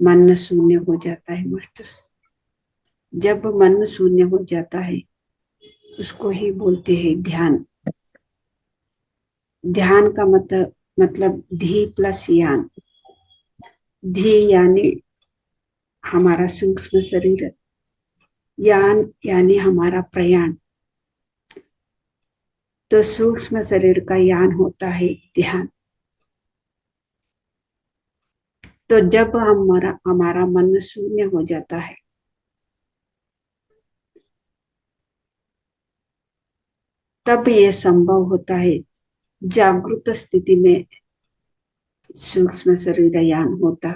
मन शून्य हो जाता है मास्टर। जब मन शून्य हो जाता है उसको ही बोलते हैं ध्यान। ध्यान का मतलब धी प्लस यान। धी यानी हमारा सूक्ष्म शरीर, यान यानी हमारा प्रयाण। तो सूक्ष्म शरीर का यान होता है ध्यान। तो जब हमारा हमारा मन शून्य हो जाता है तब ये संभव होता है। जागृत स्थिति में सूक्ष्म शरीर यान होता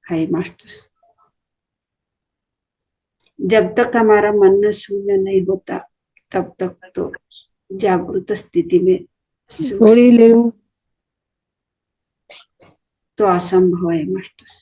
है मास्टर्स। जब तक हमारा मन शून्य नहीं होता तब तक तो जागृत स्थिति में सूक्ष्म थोड़ी ले लूं। तो असंभव है मास्टर्स।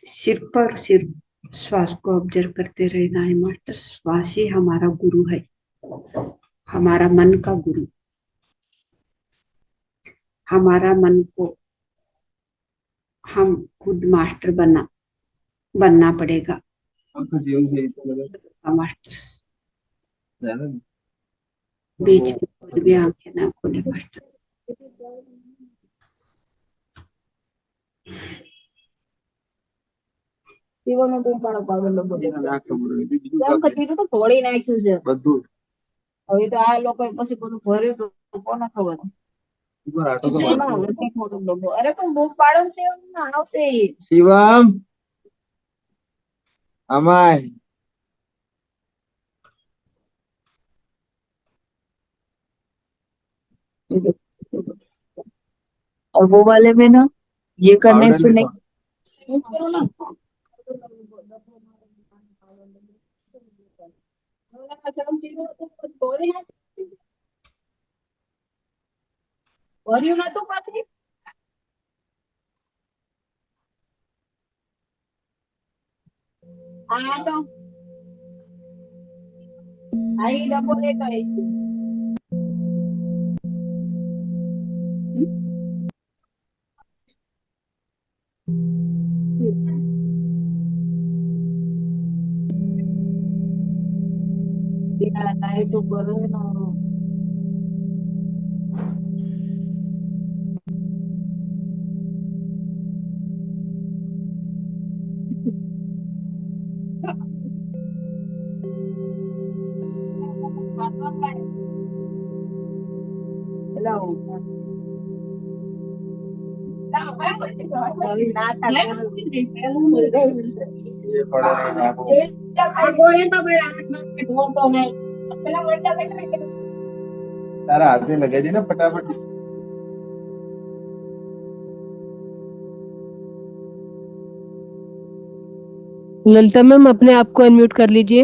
सिर्फ और सिर्फ श्वास को ऑब्जर्व करते रहना है मास्टर। श्वास ही हमारा गुरु है, हमारा मन का गुरु। हमारा मन को हम खुद मास्टर बनना पड़ेगा मास्टर। बीच में कोई भी आंखें ना खोले मास्टर। પીવાનું તો પાડો પાડો લોકો કેમ કે કીધું તો ઢોળી નાખ્યું છે બધું. હવે તો આ લોકો પછી બધું ભર્યું તો કોને ખબર એમાં વધારે મોટું ડબ્બો. અરે પણ બૂમ પાડો છે એમાં આવશે શિવમ અમાય और वो वाले में ना ये करने से नहीं। ભર્યું નતું પાછી. આ તો આ ઈ ડબ્બો લેતો આવી. લાઈટ ઉપર તારા હાથે લગાઈ દે ને ફટાફટ. ललिता मैम अपने आप को अनम्यूट कर लीजिए।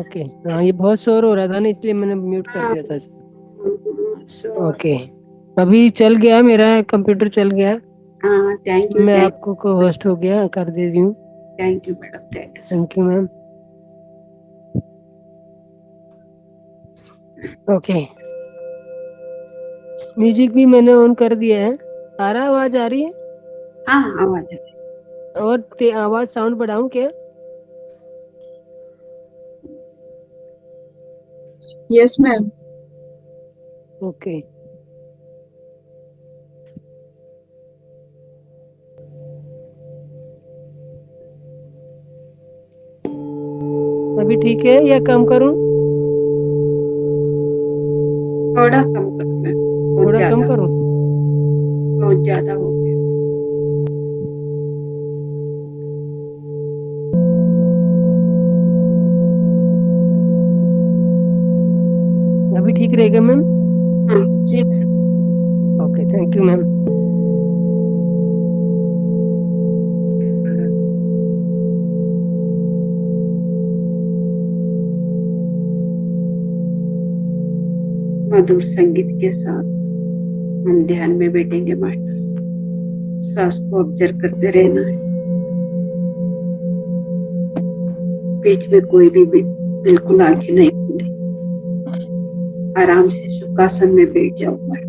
ओके हाँ, ये बहुत शोर हो रहा था ना इसलिए मैंने म्यूट कर दिया था। ओके अभी चल गया, मेरा कंप्यूटर चल गया। हाँ थैंक यू। मैं आपको को होस्ट हो गया कर दे रही हूँ। Thank you madam. Thank you ma'am. Okay music भी मैंने ऑन कर दिया है। आ रहा आवाज आ रही है? हाँ आवाज आ रही है। और आवाज साउंड बढ़ाऊं क्या? Yes ma'am. ओके अभी ठीक है या कम करूं? थोड़ा कम करो मैं। थोड़ा कम करूं? बहुत ज्यादा हो गया। अभी ठीक रहेगा मैम? हाँ जी। Okay thank you ma'am. मधुर संगीत के साथ हम ध्यान में बैठेंगे मास्टर। श्वास को ऑब्जर्व करते रहना है। बीच में कोई भी बिल्कुल आंखें नहीं खुले। आराम से सुखासन में बैठ जाओ मास्टर।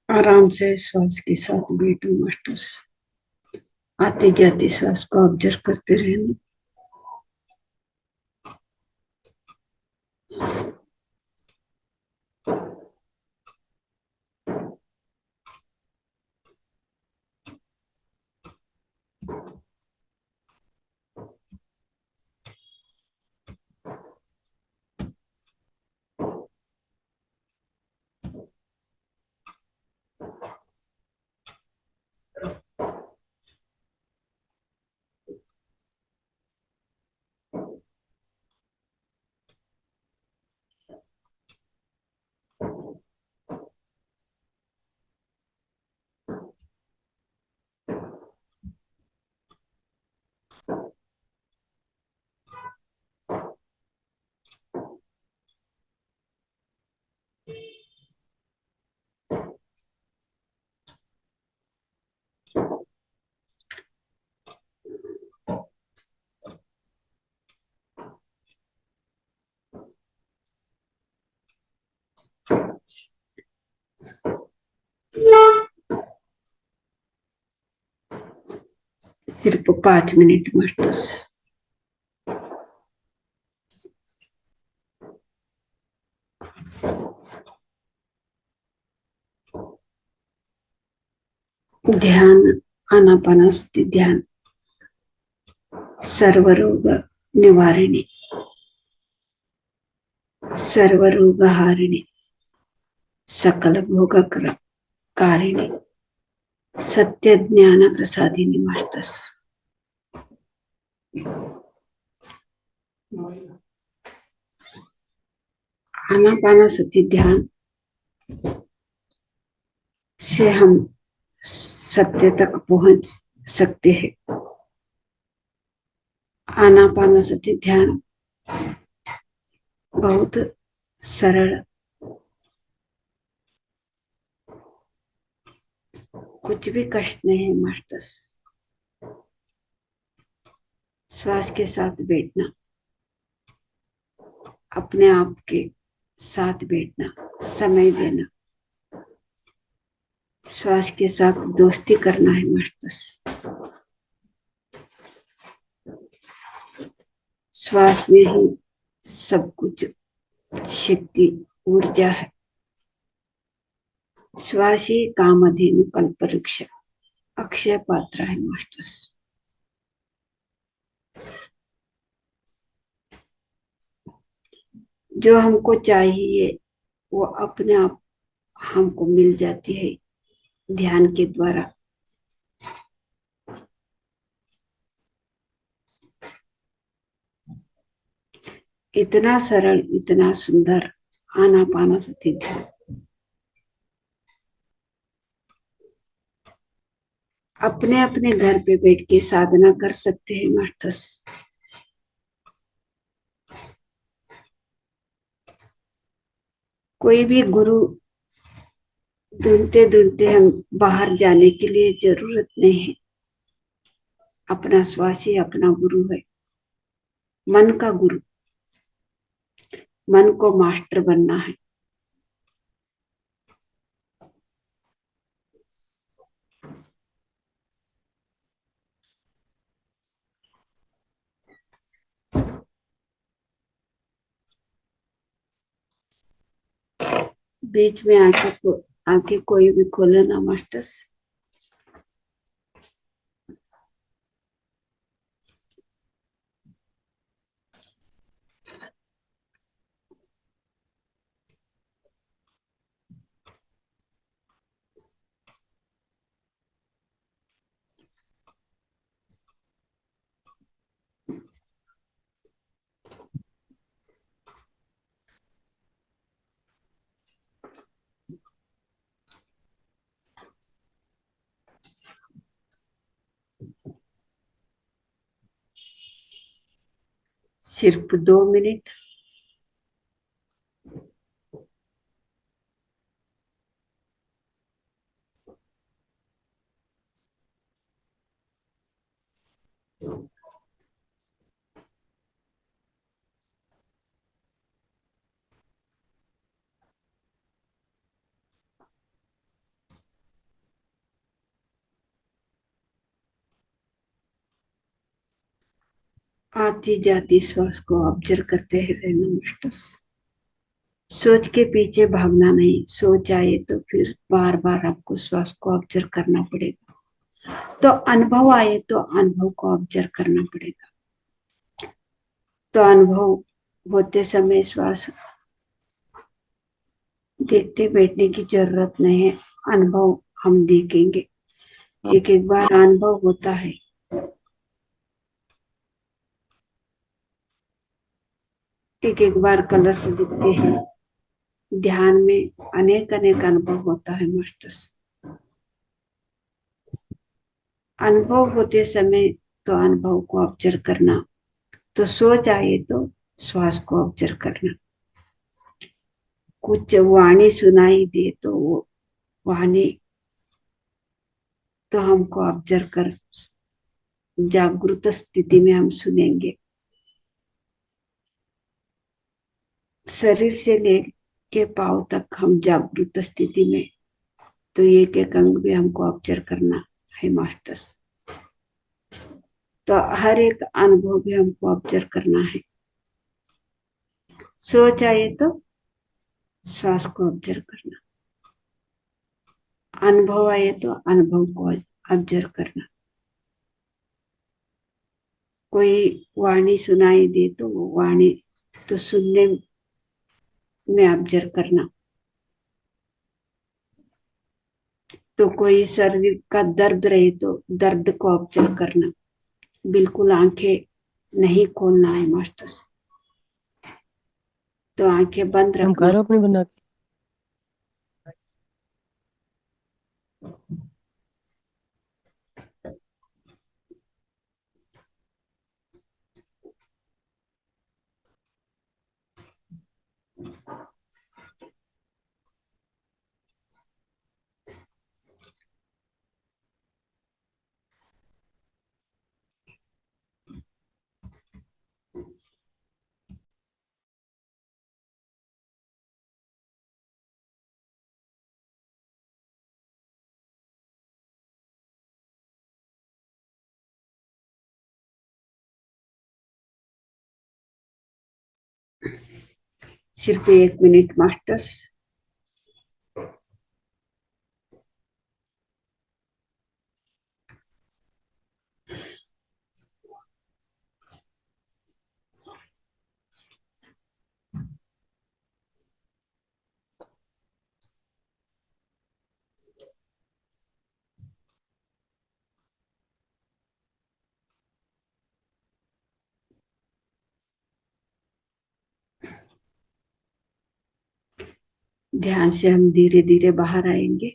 आराम से श्वास के साथ बैठो मास्टर्स। आते जाते श्वास को ऑब्जर्व करते रहना। सिर्फ 5 मिनट मास्टर्स। ध्यान आनापानसति ध्यान सर्वरोग निवारिणी सर्वरोगहारिणी सकल भोग कारिणी सत्य ज्ञान प्रसादिनी मास्टर्स। आनापानसति ध्यान से हम सत्य तक पहुंच सकते हैं। आनापानसति ध्यान बहुत सरल, कुछ भी कष्ट नहीं है मास्टर्स। श्वास के साथ बैठना, अपने आप के साथ बैठना, समय देना, श्वास के साथ दोस्ती करना है मास्टर्स। श्वास में ही सब कुछ शक्ति ऊर्जा है। श्वास ही कामधेनु कल्पवृक्ष अक्षय पात्र है मास्टर्स। जो हमको चाहिए वो अपने आप हमको मिल जाती है ध्यान के द्वारा। इतना सरल, इतना सुंदर आनापानसति ध्यान। अपने अपने घर पे बैठ के साधना कर सकते हैं मास्टर्स। कोई भी गुरु ढूंढते ढूंढते हम बाहर जाने के लिए जरूरत नहीं है। अपना श्वास ही अपना गुरु है, मन का गुरु। मन को मास्टर बनना है। बीच में आंखें कोई भी खोले ना मास्टर्स। सिर्फ 2 मिनट। आती जाती श्वास को ऑब्जर्व करते हैं रहना मास्टर्स। सोच के पीछे भागना नहीं। सोच आए तो फिर बार बार आपको श्वास को ऑब्जर्व करना पड़ेगा। तो अनुभव आए तो अनुभव को ऑब्जर्व करना पड़ेगा। तो अनुभव होते समय श्वास देखते बैठने की जरूरत नहीं है। अनुभव हम देखेंगे। एक एक बार अनुभव होता है। एक एक बार कलर्स दिखते हैं। ध्यान में अनेक अनेक अनुभव होता है मास्टर्स। अनुभव होते समय तो अनुभव को ऑब्जर्व करना। तो सोच आए तो श्वास को ऑब्जर्व करना। कुछ वाणी सुनाई दे तो वो वाणी तो हमको ऑब्जर्व कर जागृत स्थिति में हम सुनेंगे। शरीर से लेके पांव तक हम जागृत स्थिति में। तो एक एक अंग भी हमको ऑब्जर्व करना है मास्टर्स। तो हर एक अनुभव भी हमको ऑब्जर्व करना है। सोच आए तो श्वास को ऑब्जर्व करना। अनुभव आए तो अनुभव को ऑब्जर्व करना। कोई वाणी सुनाई दे तो वो वाणी तो सुनने में ऑब्जर्व करना। तो कोई शरीर का दर्द रहे तो दर्द को ऑब्जर्व करना। बिल्कुल आंखें नहीं खोलना है मास्टर्स। तो आंखें बंद तुम रखना। करो अपनी बना के। सिर्फ 1 मिनट मास्टर्स। ध्यान से हम धीरे धीरे बाहर आएंगे।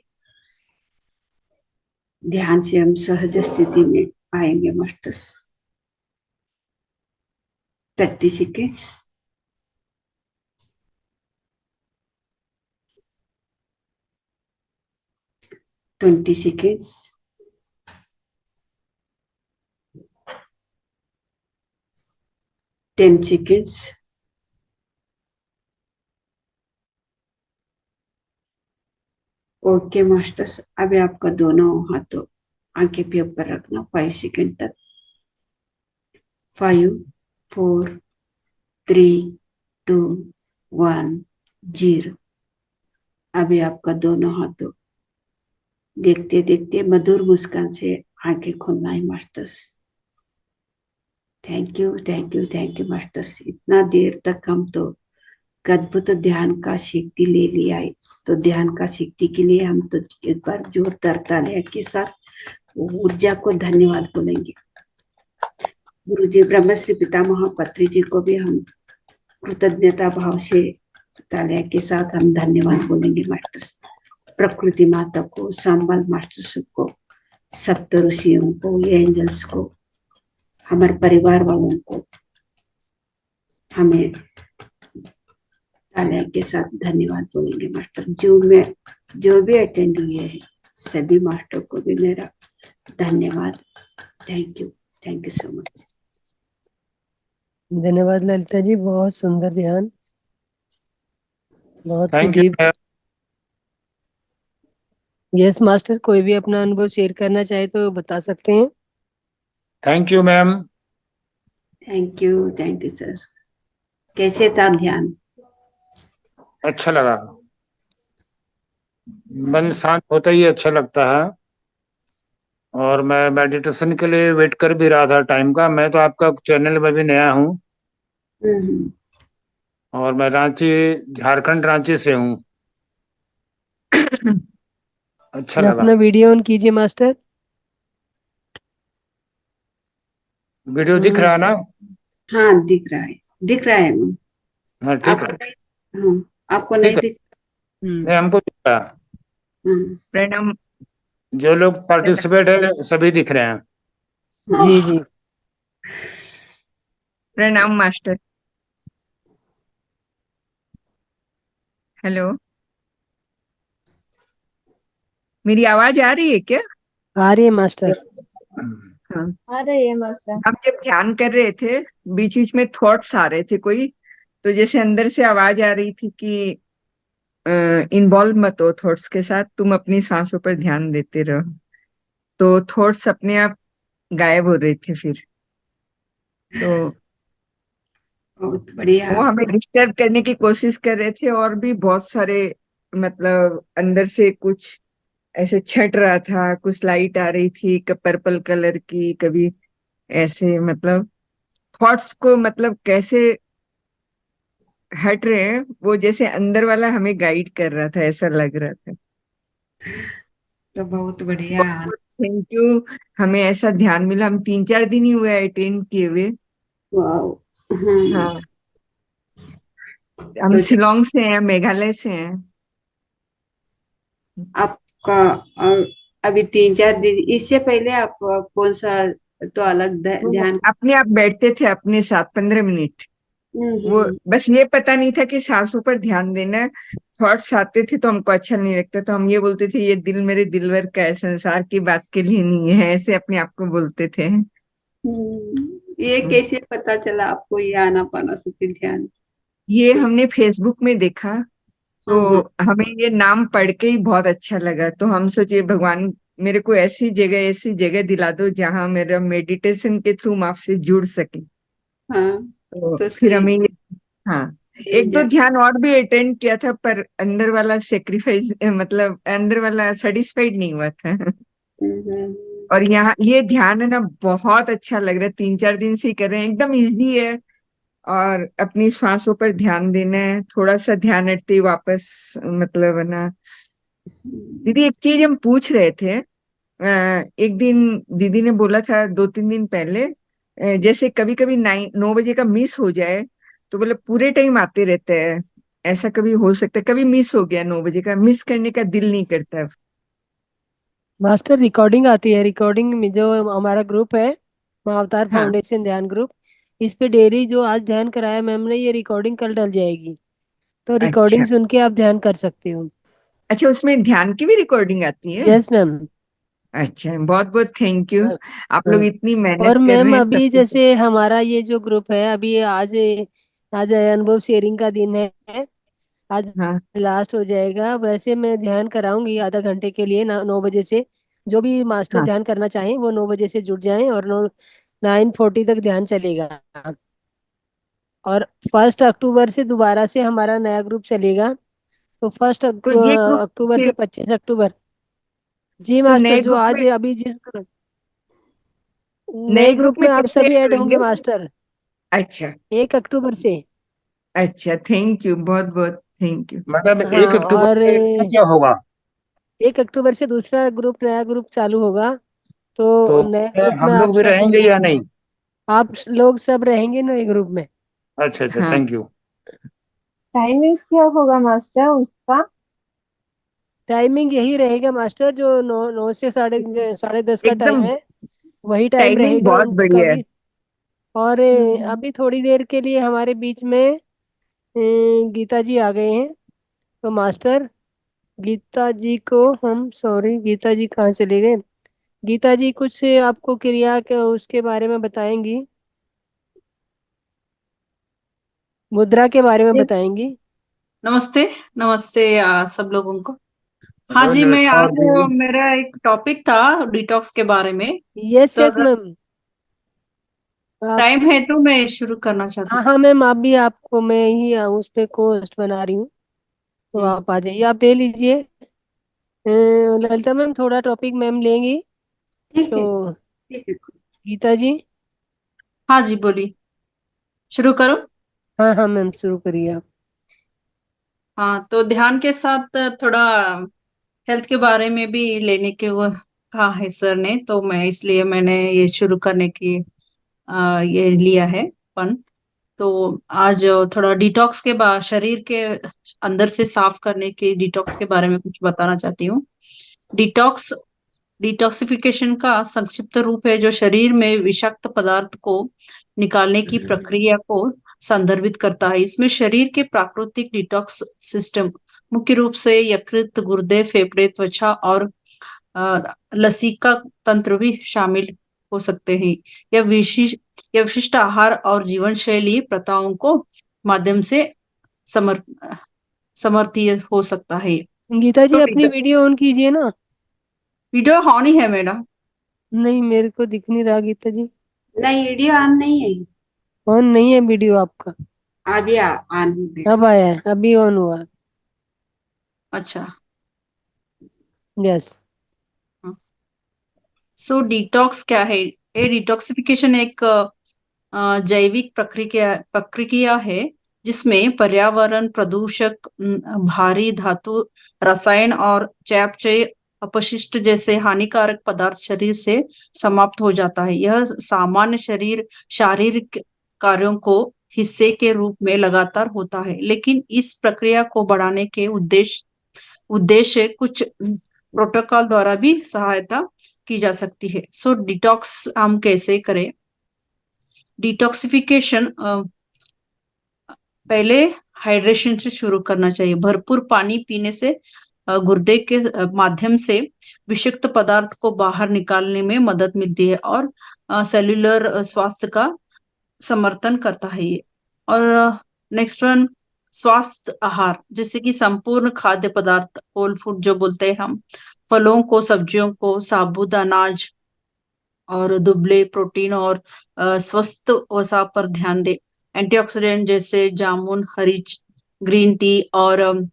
ध्यान से हम सहज स्थिति में आएंगे masters. 30 seconds. 20 seconds. 10 seconds. Okay masters, अभी आपका दोनों हाथों आंखें पे ऊपर रखना 5 सेकंड तक। 5, 4, 3, 2, 1, 0। अभी आपका दोनों हाथों देखते देखते मधुर मुस्कान से आंखें खोलना है masters. Thank you, thank you, thank you masters. इतना देर तक हम तो अद्भुत ध्यान का शक्ति ले लिया है, तो ध्यान का शक्ति के लिए हम तो एक बार जोरदार तालियां के साथ ऊर्जा को धन्यवाद बोलेंगे। गुरु जी ब्रह्मश्री पितामह पत्री जी को भी हम कृतज्ञता भाव से तालियां के साथ हम धन्यवाद बोलेंगे मास्टर्स। प्रकृति माता को, सांबल मास्टर्स को, सप्त ऋषियों को, एंजल्स को, हमारे परिवार वालों को हमें तालियां के साथ धन्यवाद बोलेंगे मास्टर। जो भी अटेंड हुए हैं सभी मास्टर को भी मेरा धन्यवाद। Thank you so much. धन्यवाद ललिता जी, बहुत सुंदर ध्यान, बहुत thank you. Deep. Yes master, कोई भी अपना अनुभव शेयर करना चाहे तो बता सकते हैं। Thank you ma'am. Thank you sir. कैसे था ध्यान? अच्छा लगा, मन शांत होता ही अच्छा लगता है। और मैं मेडिटेशन के लिए वेट कर भी रहा था टाइम का। मैं तो आपका चैनल में भी नया हूँ और मैं रांची, झारखंड रांची से हूँ। अच्छा लगा। अपना वीडियो ऑन कीजिए मास्टर। वीडियो दिख रहा है ना? हाँ दिख रहा है, दिख रहा है। हाँ ठीक है। हाँ, आपको ठीक नहीं है, दिख? नहीं हमको दिख रहा है। प्रणाम। जो लोग पार्टिसिपेट है सभी दिख रहे हैं। जी जी। प्रणाम मास्टर। हेलो, मेरी आवाज आ रही है क्या? आ रही है मास्टर। हाँ, आ रही है मास्टर। हम जब ध्यान कर रहे थे, बीच बीच में थॉट्स आ रहे थे कोई, तो जैसे अंदर से आवाज आ रही थी कि इन्वॉल्व मत हो थॉट्स के साथ, तुम अपनी सांसों पर ध्यान देते रहो। तो थॉट्स अपने आप गायब हो रहे थे फिर। तो बहुत बढ़िया। वो हमें डिस्टर्ब करने की कोशिश कर रहे थे, और भी बहुत सारे, मतलब अंदर से कुछ ऐसे छट रहा था, कुछ लाइट आ रही थी पर्पल कलर की, कभी ऐसे, मतलब थॉट्स को मतलब कैसे हट रहे हैं, वो जैसे अंदर वाला हमें गाइड कर रहा था, ऐसा लग रहा था। तो बहुत बढ़िया। बहुत बहुत थैंक यू। हमें ऐसा ध्यान मिला, हम 3-4 दिन ही हुए अटेंड किए हुए। वाओ। हाँ, हम तो शिलोंग से हैं, मेघालय से हैं। आपका और अभी 3-4 दिन इससे पहले आप कौन सा तो अलग वो ध्यान? अपने आप बैठते थे अपने साथ 15 मिनट। वो हम्म। बस ये पता नहीं था कि सांसों पर ध्यान देना है। थॉट्स आते थे तो हमको अच्छा नहीं लगता, तो हम ये बोलते थे ये दिल मेरे दिलवर का है, संसार की बात के लिए नहीं है, ऐसे अपने आप को बोलते थे। ये कैसे पता चला आपको ये आनापाना सती ध्यान? ये हमने फेसबुक में देखा, तो हाँ हाँ। हमें ये नाम पढ़ के ही बहुत अच्छा लगा, तो हम सोचे भगवान मेरे को ऐसी जगह दिला दो जहां मेरा मेडिटेशन के थ्रू हम आपसे जुड़ सके। हाँ तो तो फिर सही। हमें हाँ, सही एक दो जा। ध्यान और भी अटेंड किया था, पर अंदर वाला सेक्रीफाइस, मतलब अंदर वाला सेटिस्फाइड नहीं हुआ था। हम्म। और यहाँ ये ध्यान है ना, बहुत अच्छा लग रहा है, 3-4 दिन से ही कर रहे हैं, एकदम इजी है। और अपनी श्वासों पर ध्यान देना है, थोड़ा सा ध्यान हटते ही वापस, मतलब है ना। दीदी एक चीज हम पूछ रहे थे, एक दिन दीदी ने बोला था 2-3 दिन पहले, जैसे कभी कभी 9 बजे का मिस हो जाए, तो बोले पूरे टाइम आते रहते हैं, ऐसा कभी हो सकता है? कभी मिस हो गया 9 बजे का, मिस करने का दिल नहीं करता। मास्टर रिकॉर्डिंग आती है, रिकॉर्डिंग में जो हमारा ग्रुप है महाअवतार हाँ फाउंडेशन ध्यान ग्रुप, इस पे डेली जो आज ध्यान कराया मैम ने, ये रिकॉर्डिंग कल डल जाएगी, तो अच्छा। रिकॉर्डिंग सुन के आप ध्यान कर सकते हो। अच्छा, उसमें ध्यान की भी रिकॉर्डिंग आती है? Yes ma'am. अच्छा, बहुत बहुत थैंक यू। आप लोग हाँ। इतनी मेहनत और कर रहे मैम हैं अभी सबके सब। जैसे हमारा ये जो ग्रुप है, अभी आज आज अनुभव शेयरिंग का दिन है, आज हाँ लास्ट हो जाएगा। वैसे मैं ध्यान कराऊंगी आधा घंटे के लिए, 9 बजे से। जो भी मास्टर हाँ ध्यान करना चाहें वो 9 बजे से जुड़ जाएं, और 9:40 तक ध्यान चलेगा। और 1 अक्टूबर से दोबारा से हमारा नया ग्रुप चलेगा, तो फर्स्ट तो ये ग्रुप अक्टूबर से फिर, 25 अक्टूबर। जी तो मास्टर, नए जो ग्रुप आज में, अभी जिस नए नए ग्रुप ग्रुप में में आप कैसे सभी ऐड ऐड होंगे होंगे? मास्टर, अच्छा 1 अक्टूबर से। अच्छा, थैंक यू, बहुत बहुत थैंक यू। मतलब एक हाँ, अक्टूबर और से क्या क्या होगा? 1 अक्टूबर से दूसरा ग्रुप, नया ग्रुप चालू होगा। तो तो नए उसमें ग्रुप में हम आप लोग भी सब, रहेंगे या नहीं? आप लोग सब रहेंगे नए ग्रुप में। अच्छा अच्छा, हाँ थैंक यू। टाइमिंग्स क्या होगा मास्टर उसका? टाइमिंग यही रहेगा मास्टर, जो 9 से साढ़े 10 का टाइम एकदम, है, वही टाइम टाइमिंग रहेगा बहुत उनका बढ़िया है। भी। और अभी थोड़ी देर के लिए हमारे बीच में गीता जी आ गए हैं, तो मास्टर गीता जी को हम, सॉरी गीता जी कहाँ चले गए? गीता जी कुछ आपको क्रिया के उसके बारे में बताएंगी, मुद्रा के बारे में जी, बताएंगी। नमस्ते। नमस्ते सब लोगों को। हाँ हेलो, जी, मैं नमस्कार आज जी। मेरा एक टॉपिक था डिटॉक्स के बारे में। यस तो यस अगर मैम। आप, टाइम है तो मैं शुरू करना चाहती हाँ हाँ मैम, आप भी, आपको मैं ही उस पे कोस्ट बना रही हूँ, तो हूँ। आप आ जाइए, आप ले लीजिए। ललिता मैम थोड़ा टॉपिक मैम लेंगी, ठीक तो है, ठीक है। गीता जी। हाँ जी, बोलिए, शुरू करो। हाँ हाँ मैम, शुरू करिए आप। हाँ, तो ध्यान के साथ थोड़ा हेल्थ के बारे में भी लेने के वो कहा है सर ने, तो मैं इसलिए मैंने ये शुरू करने की ये लिया है पन। तो आज थोड़ा डिटॉक्स के बाद शरीर के अंदर से साफ करने के डिटॉक्स के बारे में कुछ बताना चाहती हूँ। डिटॉक्स डिटॉक्सिफिकेशन का संक्षिप्त रूप है, जो शरीर में विषाक्त पदार्थ को निकालने की प्रक्रिया को संदर्भित करता है। इसमें शरीर के प्राकृतिक डिटॉक्स सिस्टम, मुख्य रूप से यकृत, गुर्दे, फेफड़े, त्वचा और लसिका तंत्र भी शामिल हो सकते हैं। यह विशिष्ट आहार और जीवन शैली प्रथाओं को माध्यम से समर समर्थीय हो सकता है। गीता जी तो अपनी वीडियो ऑन कीजिए ना। वीडियो ऑन ही है मैडम। नहीं, मेरे को दिख नहीं रहा गीता जी। नहीं, वीडियो ऑन नहीं है। ऑन नहीं है वीडियो आपका। अभी ऑन हो गया। अब आया है, अभी ऑन हुआ। अच्छा। यस। सो डिटॉक्स क्या है? ये डिटॉक्सिफिकेशन एक जैविक प्रक्रिया है, जिसमें पर्यावरण प्रदूषक, भारी धातु, रसायन और चयापचय अपशिष्ट जैसे हानिकारक पदार्थ शरीर से समाप्त हो जाता है। यह सामान्य शारीरिक कार्यों को हिस्से के रूप में लगातार होता है, लेकिन इस प्रक्रिया को बढ़ाने के उद्देश्य कुछ प्रोटोकॉल द्वारा भी सहायता की जा सकती है। सो डिटॉक्स हम कैसे करें? डिटॉक्सिफिकेशन पहले हाइड्रेशन से शुरू करना चाहिए। भरपूर पानी पीने से गुर्दे के माध्यम से विषाक्त पदार्थ को बाहर निकालने में मदद मिलती है, और सेल्यूलर स्वास्थ्य का समर्थन करता है ये। और नेक्स्ट वन, स्वास्थ्य आहार, जैसे कि संपूर्ण खाद्य पदार्थ, होल फूड जो बोलते हैं हम, फलों को, सब्जियों को, साबुत अनाज और दुबले प्रोटीन और स्वस्थ वसा पर ध्यान दे। एंटीऑक्सीडेंट जैसे जामुन, ग्रीन टी और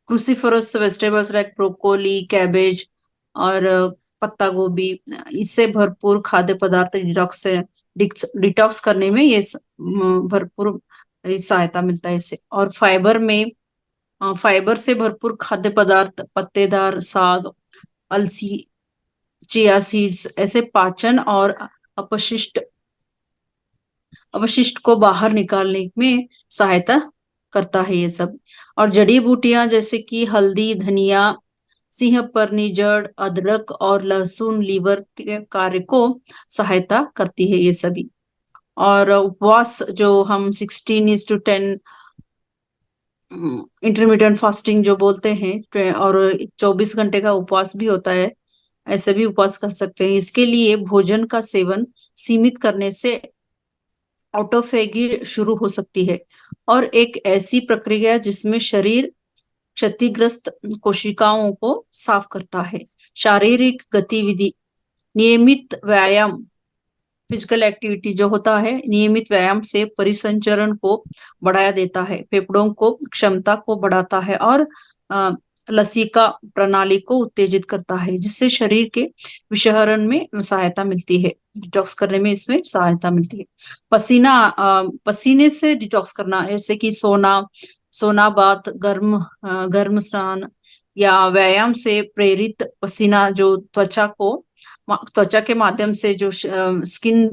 cruciferous vegetables like broccoli, cabbage और पत्ता गोभी, इससे भरपूर खाद्य पदार्थ डिटॉक्स करने में ये भरपूर सहायता मिलता है इससे। और फाइबर से भरपूर खाद्य पदार्थ, पत्तेदार साग, अलसी, चिया सीड्स ऐसे पाचन और अपशिष्ट अवशिष्ट को बाहर निकालने में सहायता करता है ये सब। और जड़ी बूटियां जैसे कि हल्दी, धनिया, सिंहपर्णी जड़, अदरक और लहसुन लीवर के कार्य को सहायता करती है ये सभी। और उपवास जो हम 16:10 इंटरमीडिएट फास्टिंग जो बोलते हैं, और 24 घंटे का उपवास भी होता है, ऐसे भी उपवास कर सकते हैं। इसके लिए भोजन का सेवन सीमित करने से ऑटोफेगी शुरू हो सकती है, और एक ऐसी प्रक्रिया जिसमें शरीर क्षतिग्रस्त कोशिकाओं को साफ करता है। शारीरिक गतिविधि, नियमित व्यायाम, फिजिकल एक्टिविटी जो होता है, नियमित व्यायाम से परिसंचरण को बढ़ाया देता है, फेफड़ों को क्षमता को बढ़ाता है, और लसिका प्रणाली को उत्तेजित करता है, जिससे शरीर के विषहरण में सहायता मिलती है, डिटॉक्स करने में इसमें सहायता मिलती है। पसीने से डिटॉक्स करना, जैसे कि सोना बाथ, गर्म स्नान या व्यायाम से प्रेरित पसीना जो त्वचा के माध्यम से जो स्किन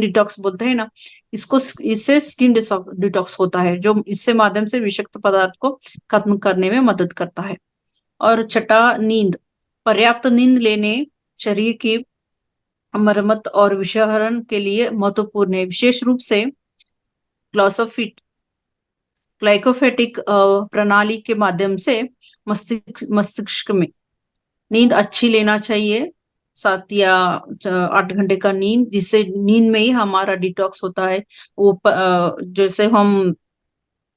डिटॉक्स बोलते हैं ना, इससे स्किन डिटॉक्स होता है, जो इससे माध्यम से विषाक्त पदार्थ को खत्म करने में मदद करता है। और छठा, नींद। पर्याप्त नींद लेने शरीर की मरम्मत और विषहरण के लिए महत्वपूर्ण है, विशेष रूप से ग्लाइकोफेटिक प्रणाली के माध्यम से मस्तिष्क में नींद अच्छी लेना चाहिए, 7 या 8 घंटे का नींद, जिससे नींद में ही हमारा डिटॉक्स होता है। वो जैसे हम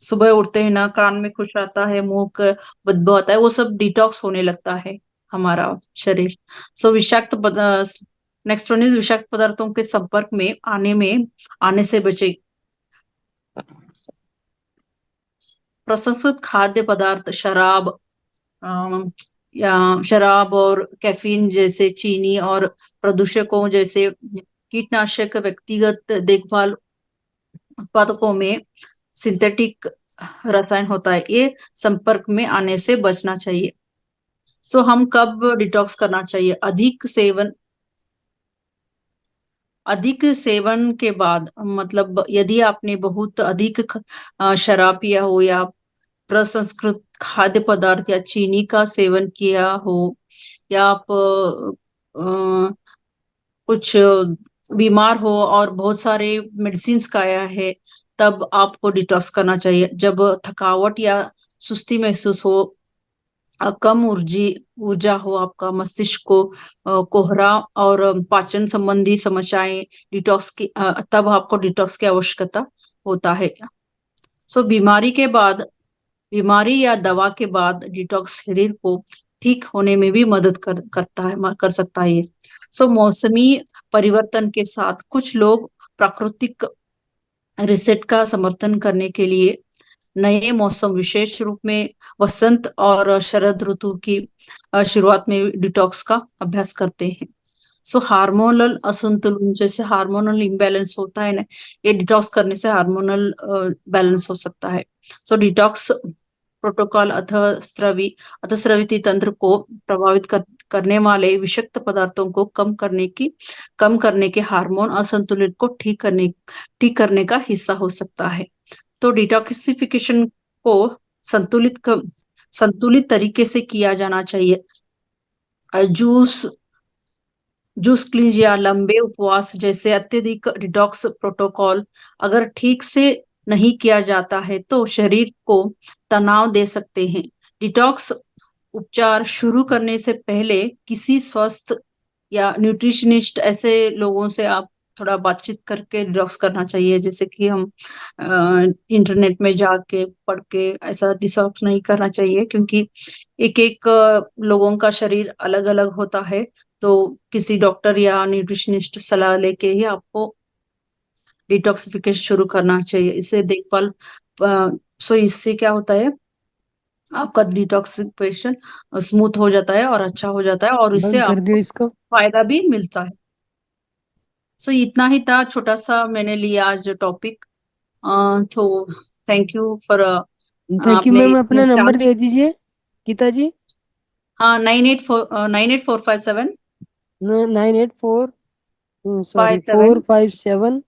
सुबह उठते हैं ना, कान में खुश आता है, मुंह का बदबू आता है, वो सब डिटॉक्स होने लगता है हमारा शरीर। सो नेक्स्ट वन इज विषाक्त पदार्थों के संपर्क में आने से बचे। प्रसंस्कृत खाद्य पदार्थ, शराब और कैफीन जैसे चीनी, और प्रदूषकों जैसे कीटनाशक, व्यक्तिगत देखभाल उत्पादकों में सिंथेटिक रसायन होता है, ये संपर्क में आने से बचना चाहिए। सो हम कब डिटॉक्स करना चाहिए? अधिक सेवन के बाद, मतलब यदि आपने बहुत अधिक शराब पिया हो, या प्रसंस्कृत खाद्य पदार्थ या चीनी का सेवन किया हो, या आप कुछ बीमार हो और बहुत सारे मेडिसिन खाया है, तब आपको डिटॉक्स करना चाहिए। जब थकावट या सुस्ती महसूस हो, कम ऊर्जा हो, आपका मस्तिष्क को कोहरा और पाचन संबंधी समस्याएं, तब आपको डिटॉक्स की आवश्यकता होता है। सो बीमारी या दवा के बाद डिटॉक्स शरीर को ठीक होने में भी मदद कर सकता है। सो मौसमी परिवर्तन के साथ कुछ लोग प्राकृतिक रिसेट का समर्थन करने के लिए नए मौसम, विशेष रूप में वसंत और शरद ऋतु की शुरुआत में डिटॉक्स का अभ्यास करते हैं। सो हार्मोनल असंतुलन, जैसे हार्मोनल इम्बैलेंस होता है ना, ये डिटॉक्स करने से हार्मोनल बैलेंस हो सकता है। सो डिटॉक्स प्रोटोकॉल अथस्रावित तंत्र को प्रभावित करने वाले विषाक्त पदार्थों को कम करने के हार्मोन असंतुलन को ठीक करने का हिस्सा हो सकता है। तो डिटॉक्सिफिकेशन को संतुलित तरीके से किया जाना चाहिए। जूस क्लींज या लंबे उपवास जैसे अत्यधिक डिटॉक्स प्रोटोकॉल अगर ठीक से नहीं किया जाता है तो शरीर को तनाव दे सकते हैं। डिटॉक्स उपचार शुरू करने से पहले किसी स्वस्थ या न्यूट्रिशनिस्ट, ऐसे लोगों से आप थोड़ा बातचीत करके डिटॉक्स करना चाहिए। जैसे कि हम इंटरनेट में जाके पढ़ के ऐसा डिटॉक्स नहीं करना चाहिए, क्योंकि एक लोगों का शरीर अलग अलग होता है। तो किसी डॉक्टर या न्यूट्रिशनिस्ट सलाह लेके ही आपको डिटॉक्सिफिकेशन शुरू करना चाहिए। इससे देखभाल इससे क्या होता है, आपका डिटॉक्सिफिकेशन स्मूथ हो जाता है और अच्छा हो जाता है, और इससे बंद कर दियो आपको इसको। फायदा भी मिलता है। इतना ही था, छोटा सा मैंने लिया आज टॉपिक। तो thank you for thank you आपने मैम, अपना नंबर चांस। दे दीजिए गीता जी। हाँ, 984557 984 sorry 57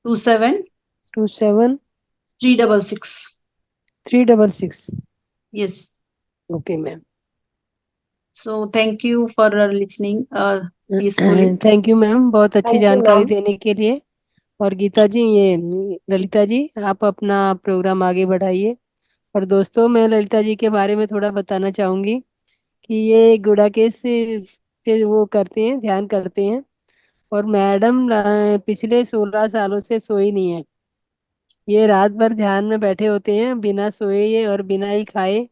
457 27 27 366। 366। Yes. Okay ma'am. So thank you for listening peacefully. Thank you ma'am, बहुत अच्छी Thank you, जानकारी ma'am. देने के लिए। और गीता जी, ये ललिता जी, आप अपना प्रोग्राम आगे बढ़ाइए। और दोस्तों, मैं ललिता जी के बारे में थोड़ा बताना चाहूंगी कि ये गुड़ाकेश से वो करते हैं, ध्यान करते हैं। और मैडम पिछले 16 सालों से सोई नहीं है। ये रात भर ध्यान में बैठे होते हैं, बिना सोए ये और बिना ही खाए।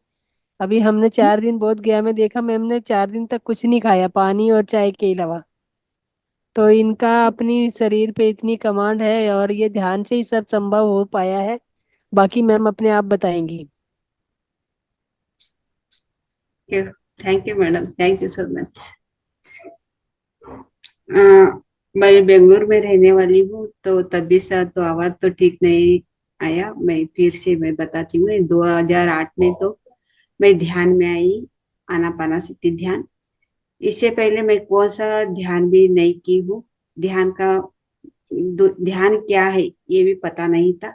अभी हमने 4 दिन बोध गया में देखा, मैम ने 4 दिन तक कुछ नहीं खाया, पानी और चाय के अलावा। तो इनका अपनी शरीर पे इतनी कमांड है, और ये ध्यान से ही सब संभव हो पाया है। बाकी मैम अपने आप बताएंगी। Thank you madam, thank you so much. मैं बेंगलुरु में रहने वाली हूँ, तो तभी से तो आवाज तो ठीक नहीं आया। मैं फिर से मैं बताती हूँ, 2008 में तो मैं ध्यान में आई, आनापानासती ध्यान। इससे पहले मैं कौन सा ध्यान भी नहीं की हूँ। ध्यान का ध्यान क्या है ये भी पता नहीं था।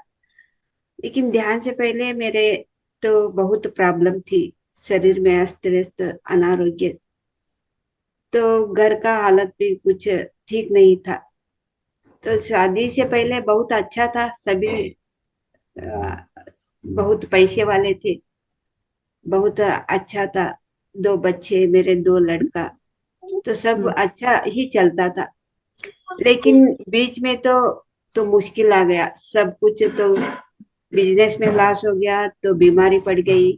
लेकिन ध्यान से पहले मेरे तो बहुत प्रॉब्लम थी, शरीर में अस्त व्यस्त अनारोग्य। तो घर का हालत भी कुछ ठीक नहीं था। तो शादी से पहले बहुत अच्छा था, सभी अ, बहुत पैसे वाले थे, बहुत अच्छा था। 2 बच्चे मेरे, 2 लड़का, तो सब अच्छा ही चलता था। लेकिन बीच में तो मुश्किल आ गया सब कुछ। तो बिजनेस में लॉस हो गया, तो बीमारी पड़ गई,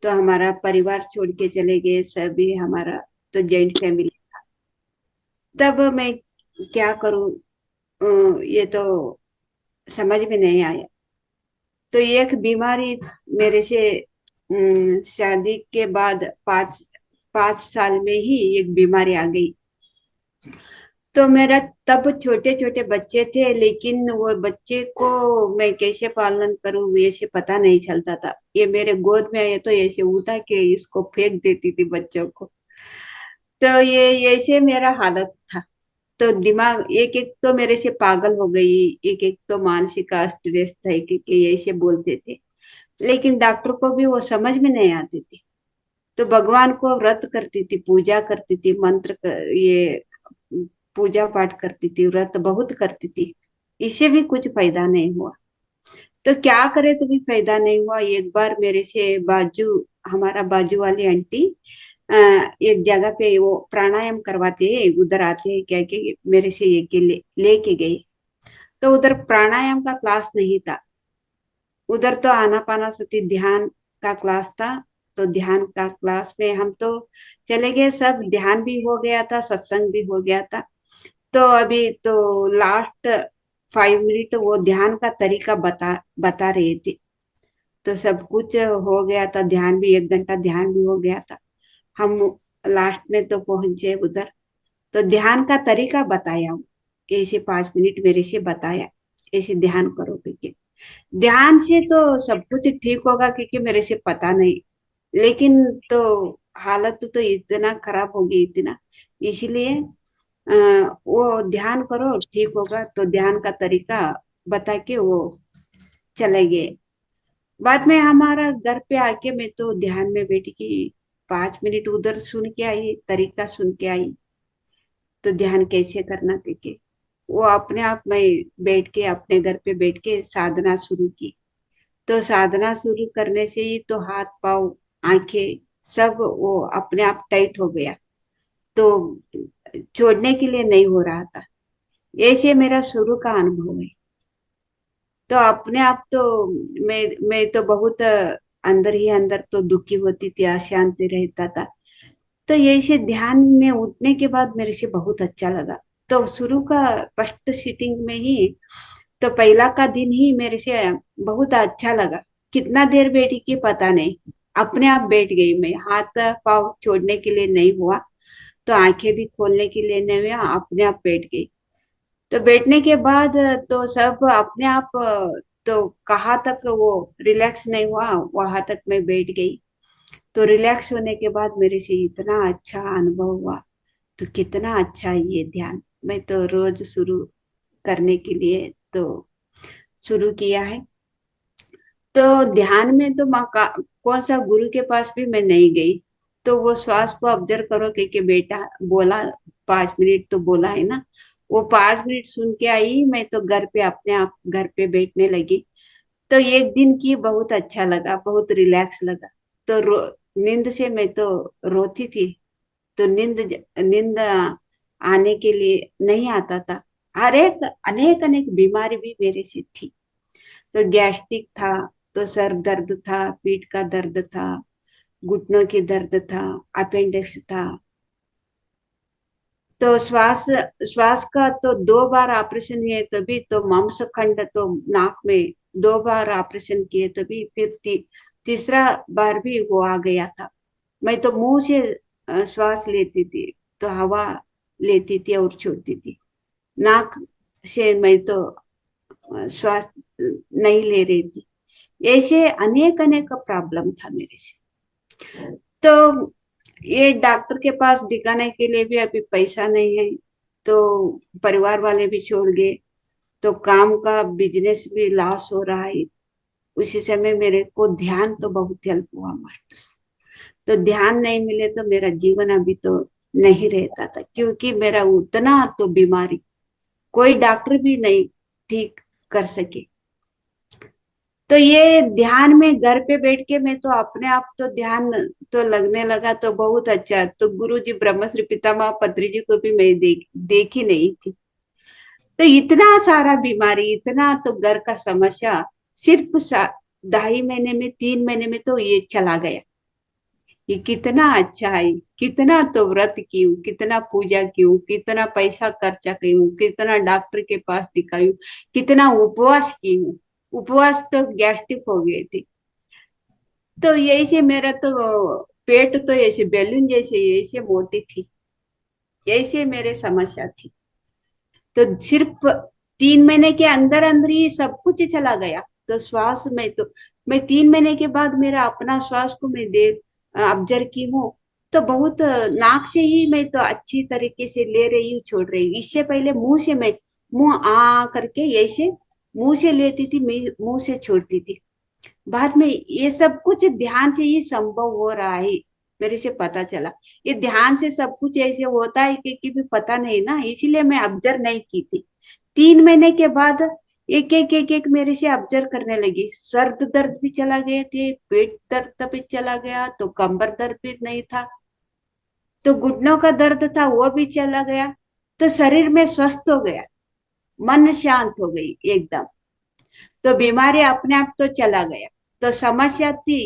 तो हमारा परिवार छोड़ के चले गए सभी। हमारा तो जॉइंट फैमिली। तब मैं क्या करूं, ये तो समझ में नहीं आया। तो एक बीमारी मेरे से शादी के बाद 5 5 साल में ही एक बीमारी आ गई। तो मेरा तब छोटे छोटे बच्चे थे, लेकिन वो बच्चे को मैं कैसे पालन करूं ये से पता नहीं चलता था। ये मेरे गोद में आए तो ऐसे उठा के इसको फेंक देती थी बच्चों को। तो ये ऐसे मेरा हालत था। तो दिमाग एक एक तो मेरे से पागल हो गई, एक एक तो मानसिक अस्त व्यस्त है, कि ऐसे बोलते थे। लेकिन डॉक्टर को भी वो समझ में नहीं आती थी। तो भगवान को व्रत करती थी, पूजा करती थी, ये पूजा पाठ करती थी, व्रत बहुत करती थी। इससे भी कुछ फायदा नहीं हुआ। तो क्या करे तो भी फायदा नहीं हुआ। एक बार मेरे से हमारा बाजू वाली आंटी एक जगह पे वो प्राणायाम करवाते हैं, उधर आते हैं क्या कि मेरे से ये के लेके गए। तो उधर प्राणायाम का क्लास नहीं था, उधर तो आनापानासती ध्यान का क्लास था। तो ध्यान का क्लास में हम तो चले गए, सब ध्यान भी हो गया था, सत्संग भी हो गया था। तो अभी तो लास्ट 5 मिनट वो ध्यान का तरीका बता बता रहे थे। तो सब कुछ हो गया था, ध्यान भी 1 घंटा ध्यान भी हो गया था। हम लास्ट में तो पहुंचे उधर। तो ध्यान का तरीका बताया, ऐसे 5 मिनट मेरे से बताया, ऐसे ध्यान करो क्योंकि ध्यान से तो सब कुछ ठीक होगा, क्योंकि मेरे से पता नहीं। लेकिन तो हालत तो इतना खराब हो गई इतना, इसलिए वो ध्यान करो ठीक होगा। तो ध्यान का तरीका बता के वो चले गए। बाद में हमारा घर पे आके मैं तो ध्यान में बैठ गई, 5 मिनट उधर सुन के आई, तरीका सुन के आई। तो ध्यान कैसे करना क्योंकि वो अपने आप मैं बैठ के अपने घर पे बैठ के साधना शुरू की। तो साधना शुरू करने से ही तो हाथ पाँव आंखें सब वो अपने आप टाइट हो गया। तो छोड़ने के लिए नहीं हो रहा था। ऐसे मेरा शुरू का अनुभव है। तो अपने आप तो मैं तो बहुत अंदर ही अंदर तो दुखी होती थी, अशांत रहता था। तो ऐसे ध्यान में उठने के बाद मेरे से बहुत अच्छा लगा। तो शुरू का फर्स्ट सीटिंग में ही तो पहला का दिन ही मेरे से बहुत अच्छा लगा। कितना देर बैठी की पता नहीं, अपने आप बैठ गई मैं, हाथ पाँव छोड़ने के लिए नहीं हुआ, तो आंखें भी खोलने के लिए नहीं हुआ, अपने आप बैठ गई। तो बैठने के बाद तो सब अपने आप तो कहाँ तक वो रिलैक्स नहीं हुआ, वहां तक मैं बैठ गई। तो रिलैक्स होने के बाद मेरे से इतना अच्छा अनुभव हुआ। तो कितना अच्छा है ये ध्यान। मैं तो रोज शुरू करने के लिए तो शुरू किया है। तो ध्यान में तो कौन सा गुरु के पास भी मैं नहीं गई। तो वो श्वास को ऑब्जर्व करो कि बेटा बोला 5 मिनट तो बोला है ना। वो 5 मिनट सुन के आई, मैं तो घर पे अपने आप घर पे बैठने लगी। तो एक दिन की बहुत अच्छा लगा, बहुत रिलैक्स लगा। तो नींद से मैं तो रोती थी। तो नींद आने के लिए नहीं आता था। हर एक अनेक अनेक बीमारी भी मेरे से थी। तो गैस्ट्रिक था, तो सर दर्द था, पीठ का दर्द था, घुटनों की दर्द था, अपेंडिक्स था। तो श्वास का तो 2 बार ऑपरेशन हुए, तभी तो मांस खंड तो नाक में 2 बार ऑपरेशन किए, तभी फिर तीसरा बार भी वो आ गया था। मैं तो मुंह से श्वास लेती थी, तो हवा लेती थी और छोड़ती थी। नाक से मैं तो श्वास नहीं ले रही थी। ऐसे अनेक अनेक प्रॉब्लम था मेरे से। तो ये डॉक्टर के पास दिखाने के लिए भी अभी पैसा नहीं है। तो परिवार वाले भी छोड़ गए। तो काम का बिजनेस भी लॉस हो रहा है। उसी समय मेरे को ध्यान तो बहुत हेल्प हुआ मास्टर। तो ध्यान नहीं मिले तो मेरा जीवन अभी तो नहीं रहता था, क्योंकि मेरा उतना तो बीमारी कोई डॉक्टर भी नहीं ठीक कर सके। तो ये ध्यान में घर पे बैठ के मैं तो अपने आप तो ध्यान तो लगने लगा, तो बहुत अच्छा। तो गुरु जी ब्रह्मश्री पितामह पत्री जी को भी मैं देखी नहीं थी। तो इतना सारा बीमारी, इतना तो घर का समस्या, सिर्फ 2.5 महीने में 3 महीने में तो ये चला गया। ये कितना अच्छा है। कितना तो व्रत की हूँ, कितना पूजा की हूँ, कितना पैसा खर्चा की हूँ, कितना डॉक्टर के पास दिखाई हूँ, कितना उपवास की हूँ। उपवास तो गैस्ट्रिक हो गए थे। तो यही से मेरा तो पेट तो ऐसे बैलून जैसे ऐसे मोटी थी। यही से मेरे समस्या थी। तो सिर्फ 3 महीने के अंदर अंदर ही सब कुछ चला गया। तो श्वास में तो मैं 3 महीने के बाद मेरा अपना श्वास को मैं देख ऑब्जर्व की हूँ। तो बहुत नाक से ही मैं तो अच्छी तरीके से ले रही हूँ, छोड़ रही हूँ। इससे पहले मुंह से मैं मुंह आ करके ऐसे मुंह से लेती थी, मुंह से छोड़ती थी। बाद में ये सब कुछ ध्यान से ही संभव हो रहा है, मेरे से पता चला। ये ध्यान से सब कुछ ऐसे होता है कि भी पता नहीं ना, इसीलिए मैं ऑब्जर्व नहीं की थी। 3 महीने के बाद एक एक एक एक मेरे से ऑब्जर्व करने लगी। सर दर्द भी चला गए थे, पेट दर्द भी चला गया, तो कंबर दर्द भी नहीं था, तो घुटनों का दर्द था वो भी चला गया। तो शरीर में स्वस्थ हो गया, मन शांत हो गई एकदम। तो बीमारी अपने आप तो चला गया। तो समस्या थी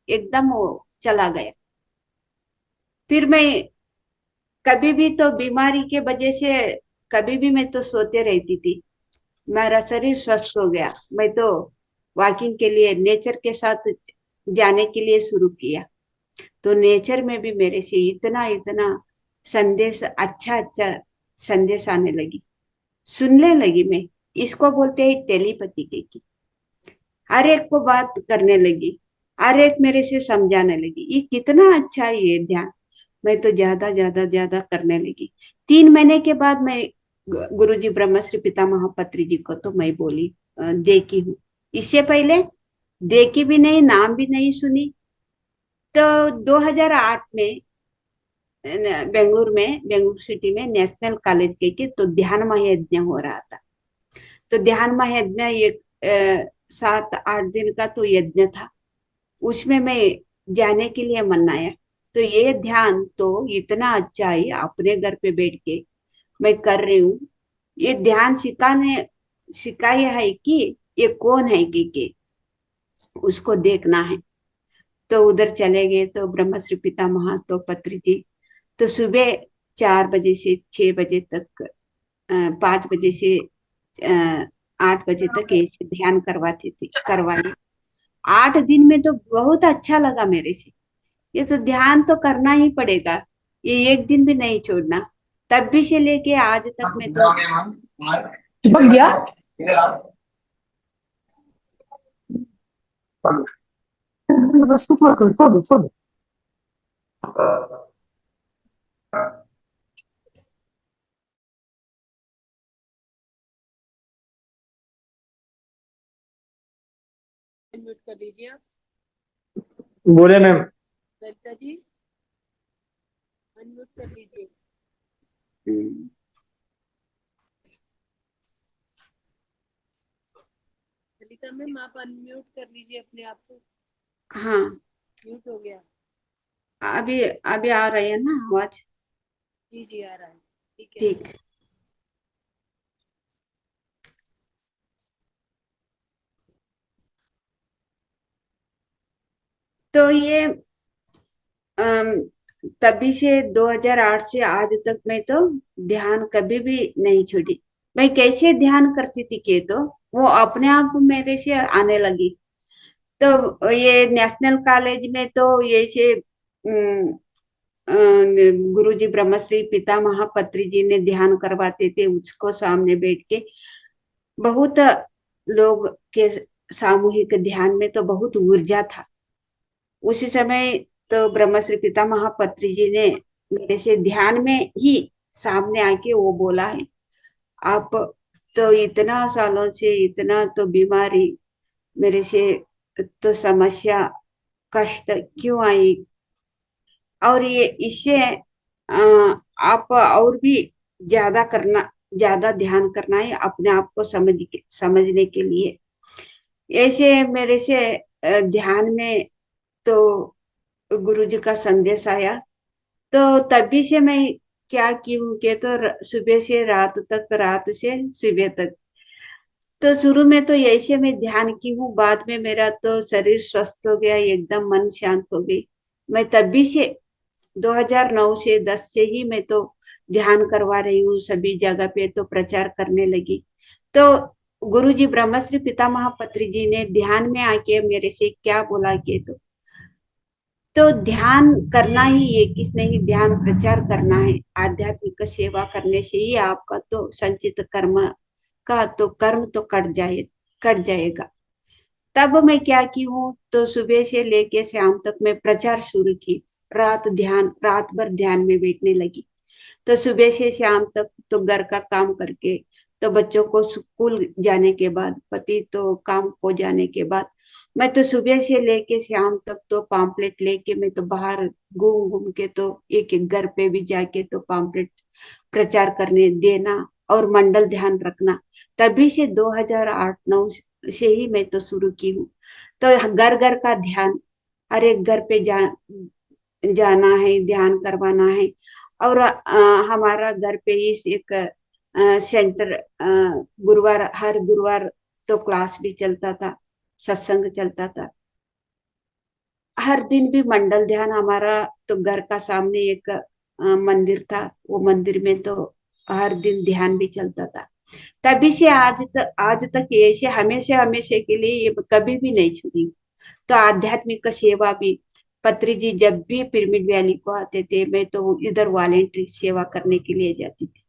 एकदम वो चला गया। फिर मैं कभी भी तो बीमारी के वजह से कभी भी मैं तो सोते रहती थी। मेरा शरीर स्वस्थ हो गया। मैं तो वॉकिंग के लिए नेचर के साथ जाने के लिए शुरू किया। तो नेचर में भी मेरे से इतना इतना संदेश, अच्छा अच्छा संदेश आने लगी, सुनने लगी मैं। इसको बोलते हैं टेलीपैथी की। हर एक को बात करने लगी, हर एक मेरे से समझाने लगी। ये कितना अच्छा है ये ध्यान। मैं तो ज्यादा ज्यादा ज्यादा करने लगी। 3 महीने के बाद मैं गुरु जी ब्रह्मश्री पितामह पत्री जी को तो मैं बोली देखी हूँ। इससे पहले देखी भी नहीं, नाम भी नहीं सुनी। तो 2008 में बेंगलुरु सिटी में नेशनल कॉलेज के तो ध्यान महायज्ञ हो रहा था। तो ध्यान महायज्ञ एक 7-8 दिन का तो यज्ञ था। उसमें मैं जाने के लिए मन आया। तो ये ध्यान तो इतना अच्छा है, अपने घर पे बैठ के मैं कर रही हूँ। ये ध्यान सिखाया है कि ये कौन है कि उसको देखना है। तो उधर चले गए। तो ब्रह्मश्री पितामह तो पत्री जी तो सुबह 4 बजे से 6 बजे तक, 5 बजे से 8 बजे तक ऐसे ध्यान करवाए। 8 दिन में तो बहुत अच्छा लगा मेरे से। ये तो ध्यान तो करना ही पड़ेगा, ये एक दिन भी नहीं छोड़ना। तब भी से लेके आज तक मैं तो बन गया। बस ऊपर कर, छोड़। म्यूट कर लीजिए आप। बोले मैम। ललिता जी कर लीजिए। हम्म, ललिता मैम आप अनम्यूट कर लीजिए अपने आप को। हाँ म्यूट हो गया। अभी अभी आ रही है ना आवाज? जी जी आ रहा है। ठीक है। ठीक। तो ये अम, तभी से 2008 से आज तक मैं तो ध्यान कभी भी नहीं छोड़ी। मैं कैसे ध्यान करती थी के तो वो अपने आप मेरे से आने लगी। तो ये नेशनल कॉलेज में तो ये से गुरुजी ब्रह्मश्री पितामह पत्री जी ने ध्यान करवाते थे, उसको सामने बैठ के बहुत लोग के सामूहिक ध्यान में तो बहुत ऊर्जा था उसी समय। तो ब्रह्मश्री पितामह पत्री जी ने मेरे से ध्यान में ही सामने आके वो बोला है, आप तो इतना सालों से इतना तो बीमारी मेरे से तो समस्या कष्ट क्यों आई, और ये इससे आप और भी ज्यादा करना, ज्यादा ध्यान करना है अपने आप को समझने के लिए। ऐसे मेरे से ध्यान में तो गुरु जी का संदेश आया। तो तभी से मैं क्या की हूँ कि तो सुबह से रात तक, रात से सुबह तक, तो शुरू में तो ऐसे मैं ध्यान की हूँ, बाद में मेरा तो शरीर स्वस्थ हो गया, एकदम मन शांत हो गई। मैं तभी से 2009 से 10 से ही मैं तो ध्यान करवा रही हूँ, सभी जगह पे तो प्रचार करने लगी। तो गुरु जी ब्रह्मश्री पितामह पत्री जी ने ध्यान में आके मेरे से क्या बोला कि तो ध्यान करना ही ये किस नहीं, ध्यान प्रचार करना है, आध्यात्मिक सेवा करने से ही आपका तो संचित कर्म का तो कर्म तो कट जाएगा। तब मैं क्या की हूँ, तो सुबह से लेके शाम तक मैं प्रचार शुरू की, रात भर ध्यान में बैठने लगी। तो सुबह से शाम तक तो घर का काम करके, तो बच्चों को स्कूल जाने के बाद, पति तो काम को जाने के बाद, मैं तो सुबह से लेके शाम तक तो पाम्पलेट लेके मैं तो बाहर घूम घूम के तो एक एक घर पे भी जाके तो पाम्पलेट प्रचार करने देना और मंडल ध्यान रखना। तभी से 2008-9 से ही मैं तो शुरू की हूँ। तो घर घर का ध्यान, हर एक घर पे जाना है, ध्यान करवाना है। और हमारा घर पे ही एक सेंटर, गुरुवार, हर गुरुवार तो क्लास भी चलता था, सत्संग चलता था। हर दिन भी मंडल ध्यान, हमारा तो घर का सामने एक मंदिर था, वो मंदिर में तो हर दिन ध्यान भी चलता था। तभी से आज तक ऐसे हमेशा हमेशा के लिए ये कभी भी नहीं छूटी। तो आध्यात्मिक सेवा भी, पत्री जी जब भी पिरामिड वैली को आते थे, मैं तो इधर वॉलेंट्री सेवा करने के लिए जाती थी।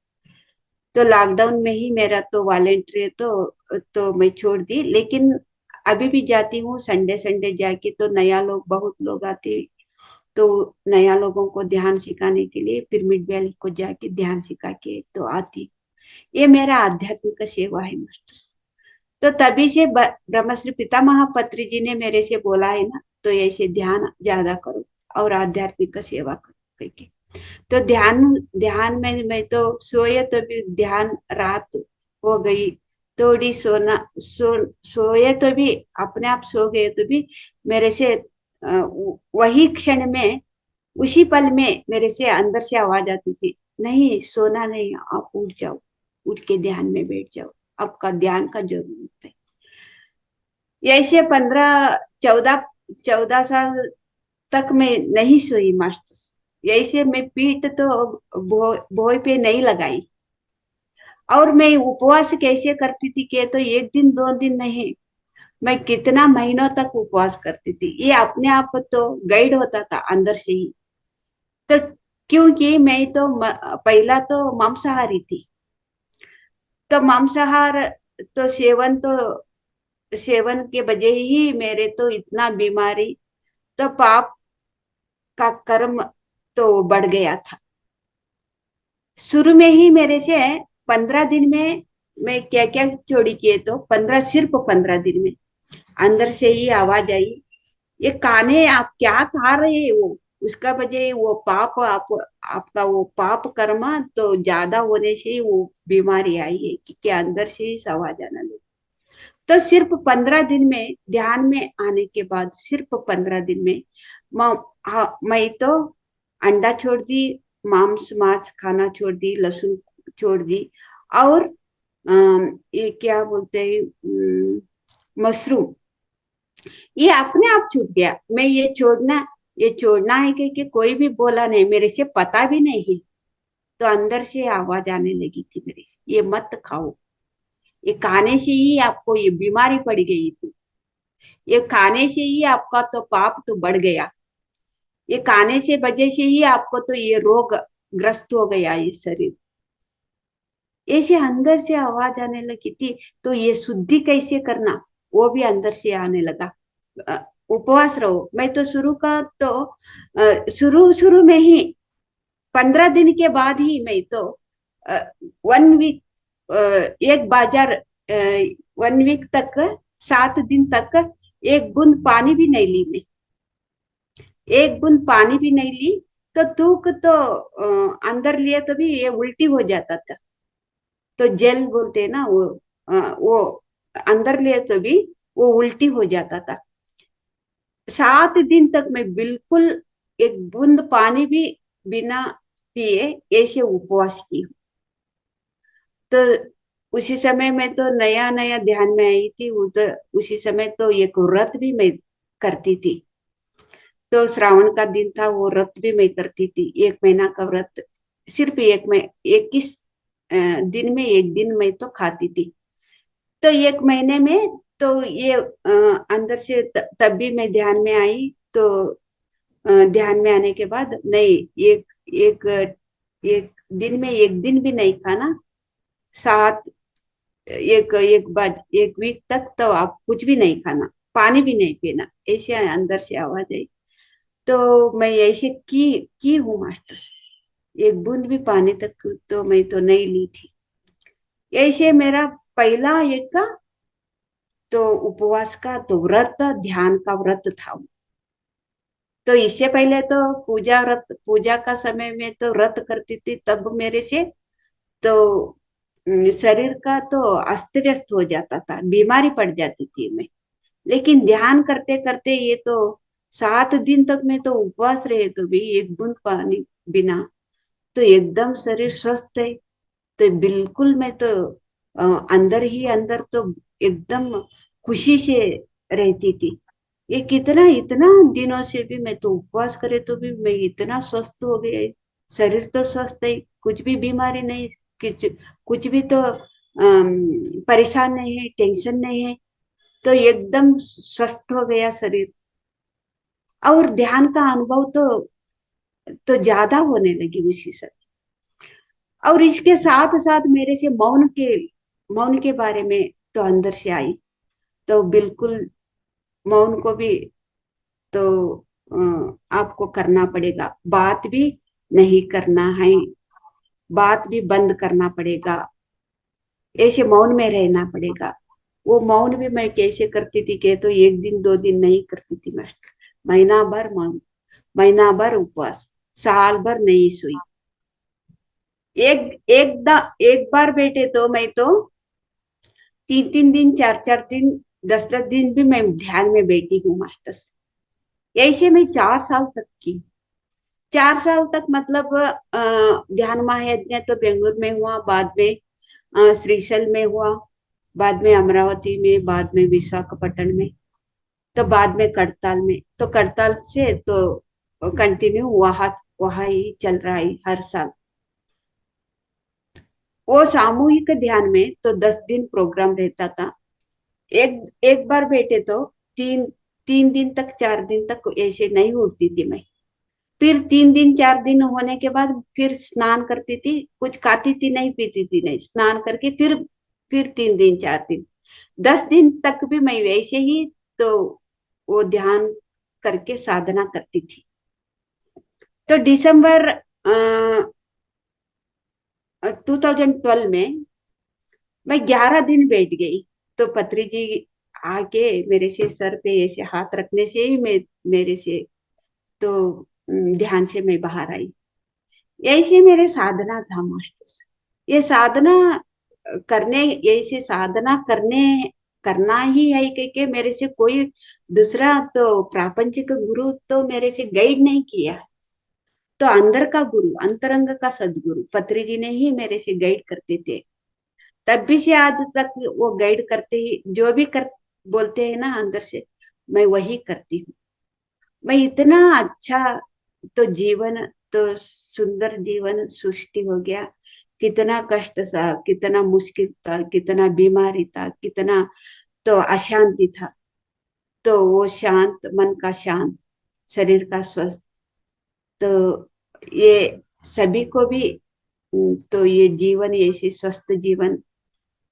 तो लॉकडाउन में ही मेरा तो वॉलेंट्री तो मैं छोड़ दी, लेकिन अभी भी जाती हूँ संडे संडे जाके। तो नया लोग, बहुत लोग आते, तो नया लोगों को ध्यान सिखाने के लिए पिरामिड वैली को जाके ध्यान सिखा के तो आती। ये मेरा आध्यात्मिक सेवा है मास्टर। तो तभी से ब्रह्मश्री पितामह पत्री जी ने मेरे से बोला है ना, तो ऐसे ध्यान ज्यादा करो और आध्यात्मिक सेवा करो करके। तो ध्यान ध्यान में मैं तो सोए तो भी ध्यान, रात हो गई थोड़ी सोए तो भी अपने आप सो गए तो भी मेरे से वही क्षण में, उसी पल में मेरे से अंदर से आवाज आती थी, नहीं सोना नहीं, आप उठ जाओ, उठ के ध्यान में बैठ जाओ, आपका ध्यान का जरूरत है। ऐसे 14 साल तक मैं नहीं सोई मास्टर। ऐसे मैं पीठ तो भोय पे नहीं लगाई। और मैं उपवास कैसे करती थी कि तो एक दिन दो दिन नहीं, मैं कितना महीनों तक उपवास करती थी। ये अपने आप तो गाइड होता था अंदर से ही। तो क्योंकि मैं तो पहला तो मांसाहारी थी, तो मांसाहार तो सेवन के वजह ही मेरे तो इतना बीमारी, तो पाप का कर्म तो बढ़ गया था। शुरू में ही मेरे से 15 दिन में मैं क्या क्या चोरी किए, तो 15 दिन में अंदर से ही आवाज आई, ये काने आप क्या खा रहे हो, उसका वजह वो पाप आपका वो पाप कर्म तो ज्यादा होने से ही वो बीमारी आई है कि अंदर से ही आवाज आना लगी। तो सिर्फ 15 दिन में ध्यान में आने के बाद सिर्फ 15 दिन में मैं तो अंडा छोड़ दी, मांस मांस खाना छोड़ दी, लहसुन छोड़ दी, और ये क्या बोलते हैं, मशरूम, ये अपने आप छूट गया। मैं ये छोड़ना है कि कोई भी बोला नहीं, मेरे से पता भी नहीं है। तो अंदर से आवाज आने लगी थी मेरे से, ये मत खाओ, ये खाने से ही आपको ये बीमारी पड़ गई थी, ये खाने से ही आपका तो पाप तो बढ़ गया, ये खाने से वजह से ही आपको तो ये रोग ग्रस्त हो गया ये शरीर। ऐसे अंदर से आवाज आने लगी थी। तो ये शुद्धि कैसे करना वो भी अंदर से आने लगा। उपवास रहो। मैं तो शुरू का तो शुरू शुरू में ही 15 दिन के बाद ही मैं तो 1 वीक, एक बाजार 1 वीक तक, 7 दिन तक एक बूंद पानी भी नहीं ली मैं, एक बूंद पानी भी नहीं ली। तो थूक तो अंदर लिए तो भी ये उल्टी हो जाता था। तो जेल बोलते हैं ना वो अंदर लिए तो भी वो उल्टी हो जाता था। 7 दिन तक मैं बिल्कुल एक बूंद पानी भी बिना पिए ऐसे उपवास की हूँ। तो उसी समय में तो नया नया ध्यान में आई थी, तो उसी समय तो एक व्रत भी मैं करती थी। तो श्रावण का दिन था, वो व्रत भी मैं करती थी, 1 महीना का व्रत। सिर्फ 21 दिन में एक दिन मैं तो खाती थी। तो 1 महीने में तो ये अंदर से तब भी मैं ध्यान में आई। तो ध्यान में आने के बाद नहीं, एक एक एक दिन में एक दिन भी नहीं खाना, सात एक एक बाद 1 वीक तक तो आप कुछ भी नहीं खाना, पानी भी नहीं पीना, ऐसे अंदर से आवाज आई। तो मैं ऐसे की हूँ मास्टर से, एक बूंद भी पानी तक तो मैं तो नहीं ली थी। ऐसे मेरा पहला एक का तो उपवास का तो व्रत, ध्यान का व्रत था। तो इससे पहले तो पूजा का समय में तो व्रत करती थी, तब मेरे से तो शरीर का तो अस्त व्यस्त हो जाता था, बीमारी पड़ जाती थी मैं। लेकिन ध्यान करते करते ये तो 7 दिन तक मैं तो उपवास रहे तो भी एक बूंद पानी बिना, तो एकदम शरीर स्वस्थ है। तो बिल्कुल मैं तो अंदर ही अंदर तो एकदम खुशी से रहती थी। ये कितना इतना दिनों से भी मैं तो उपवास करे तो भी मैं इतना स्वस्थ हो गया। शरीर तो स्वस्थ है, कुछ भी बीमारी नहीं, कुछ कुछ भी तो परेशान नहीं है, टेंशन नहीं है। तो एकदम स्वस्थ हो गया शरीर। और ध्यान का अनुभव तो ज्यादा होने लगी उसी समय। और इसके साथ साथ मेरे से मौन के बारे में तो अंदर से आई। तो बिल्कुल मौन को भी तो आपको करना पड़ेगा, बात भी नहीं करना है, बात भी बंद करना पड़ेगा, ऐसे मौन में रहना पड़ेगा। वो मौन भी मैं कैसे करती थी कि तो 1 दिन 2 दिन नहीं करती थी मास्टर, महीना भर मौन, महीना भर उपवास, साल भर नहीं सोई। एक बार बैठे तो मैं तो 3 3 दिन 4 4 दिन 10 10 दिन भी मैं ध्यान में बैठी हूँ मास्टर। ऐसे मैं 4 साल तक की, 4 साल तक मतलब ध्यान महायज्ञ तो बेंगलुरु में हुआ, बाद में श्रीशैल में हुआ, बाद में अमरावती में, बाद में विशाखापट्टनम में, तो बाद में करताल में। तो करताल से तो कंटिन्यू वहां वहां ही चल रहा है हर साल। वो सामूहिक ध्यान में तो 10 दिन प्रोग्राम रहता था। एक एक बार बैठे तो तीन 3 दिन तक 4 दिन तक ऐसे नहीं उठती थी मैं। फिर 3 दिन 4 दिन होने के बाद फिर स्नान करती थी, कुछ खाती थी नहीं, पीती थी नहीं, स्नान करके फिर 3 दिन 4 दिन 10 दिन तक भी मैं वैसे ही तो वो ध्यान करके साधना करती थी। तो दिसंबर 2012 में मैं 11 दिन बैठ गई। तो पत्री जी आके मेरे से सर पे ऐसे हाथ रखने से ही मैं मेरे से तो ध्यान से मैं बाहर आई। ऐसे मेरे साधना था मास्टर। ये साधना करने, ऐसे साधना करना ही है कि मेरे से कोई दूसरा तो प्रापंचिक गुरु तो मेरे से गाइड नहीं किया। तो अंदर का गुरु, अंतरंग का सदगुरु पत्री जी ने ही मेरे से गाइड करते थे। तब भी से आज तक वो गाइड करते ही, जो भी कर बोलते हैं ना अंदर से, मैं वही करती हूँ। मैं इतना अच्छा तो जीवन, तो सुंदर जीवन सृष्टि हो गया। कितना कष्ट था, कितना मुश्किल था, कितना बीमारी था, कितना तो अशांति था। तो वो शांत मन का शांत, शरीर का स्वस्थ, तो ये सभी को भी तो ये जीवन, ऐसे स्वस्थ जीवन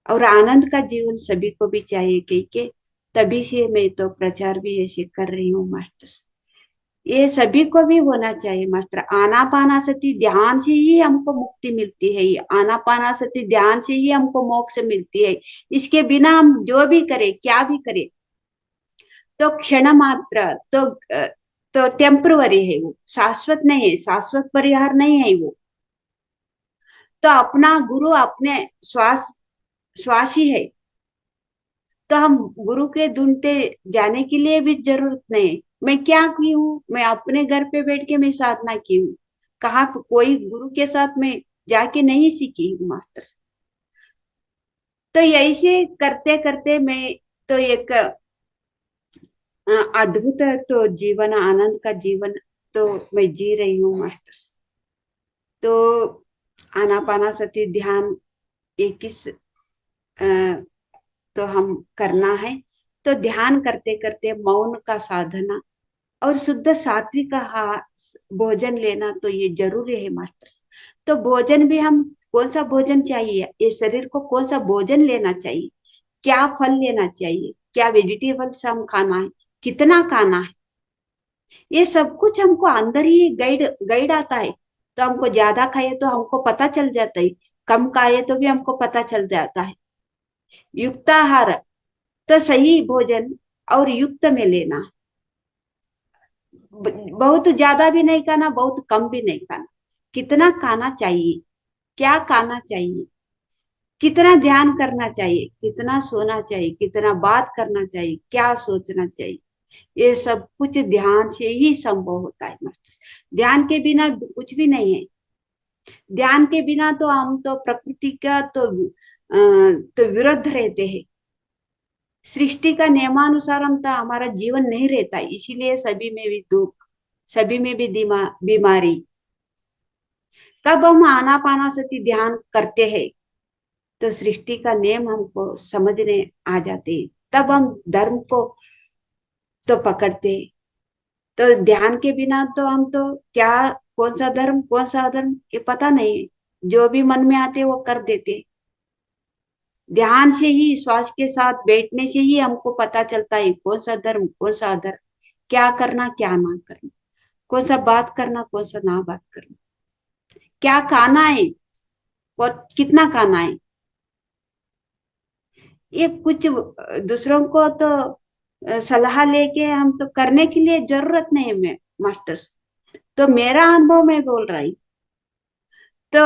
और आनंद का जीवन सभी को भी चाहिए। कि तभी से मैं तो प्रचार भी ऐसे कर रही हूँ मास्टर। ये सभी को भी होना चाहिए मास्टर। आनापानासति ध्यान से ही हमको मुक्ति मिलती है, ये आनापानासति ध्यान से ही हमको मोक्ष मिलती है। इसके बिना हम जो भी करें, क्या भी करें, तो क्षण मात्र, तो टेम्पररी है, वो शाश्वत नहीं है, शाश्वत परिहार नहीं है वो। तो अपना गुरु अपने श्वास श्वास ही है। तो हम गुरु के ढूंढते जाने के लिए भी जरूरत नहीं। मैं क्या की हूँ, मैं अपने घर पे बैठ के मैं साधना की हूँ। कहा कोई गुरु के साथ मैं जाके नहीं सीखी हूँ मास्टर। तो ऐसे करते करते मैं तो एक अद्भुत तो जीवन, आनंद का जीवन तो मैं जी रही हूँ मास्टर। तो आनापानासति ध्यान 21 तो हम करना है। तो ध्यान करते करते मौन का साधना और शुद्ध सात्विक भोजन लेना तो ये जरूरी है मास्टर। तो भोजन भी हम कौन सा भोजन चाहिए, ये शरीर को कौन सा भोजन लेना चाहिए, क्या फल लेना चाहिए, क्या वेजिटेबल्स हम खाना है, कितना खाना है, ये सब कुछ हमको अंदर ही गाइड गाइड आता है। तो हमको ज्यादा खाए तो हमको पता चल जाता है, कम खाए तो भी हमको पता चल जाता है। युक्ताहार तो सही भोजन और युक्त में लेना, बहुत ज्यादा भी नहीं खाना, बहुत कम भी नहीं खाना। कितना खाना चाहिए, क्या खाना चाहिए, कितना ध्यान करना चाहिए, कितना सोना चाहिए, कितना बात करना चाहिए, क्या सोचना चाहिए, ये सब कुछ ध्यान से ही संभव होता है मास्टर। ध्यान के बिना कुछ भी नहीं है। ध्यान के बिना तो हम तो प्रकृति का तो विरुद्ध रहते हैं। सृष्टि का नियमानुसार हम तो हमारा जीवन नहीं रहता, इसीलिए सभी में भी दुख, सभी में भी बीमारी। कब हम आनापानासति ध्यान करते हैं तो सृष्टि का नियम हमको समझने आ जाते हैं, तब हम धर्म को तो पकड़ते। तो ध्यान के बिना तो हम तो क्या, कौन सा धर्म कौन सा अधर्म ये पता नहीं है, जो भी मन में आते वो कर देते। ध्यान से ही, श्वास के साथ बैठने से ही हमको पता चलता है कौन सा धर्म कौन सा अधर्म, क्या करना क्या ना करना, कौन सा बात करना कौन सा ना बात करना, क्या खाना है और कितना खाना है। ये कुछ दूसरों को तो सलाह लेके हम तो करने के लिए जरूरत नहीं है मास्टर्स। तो मेरा अनुभव मैं बोल रही। तो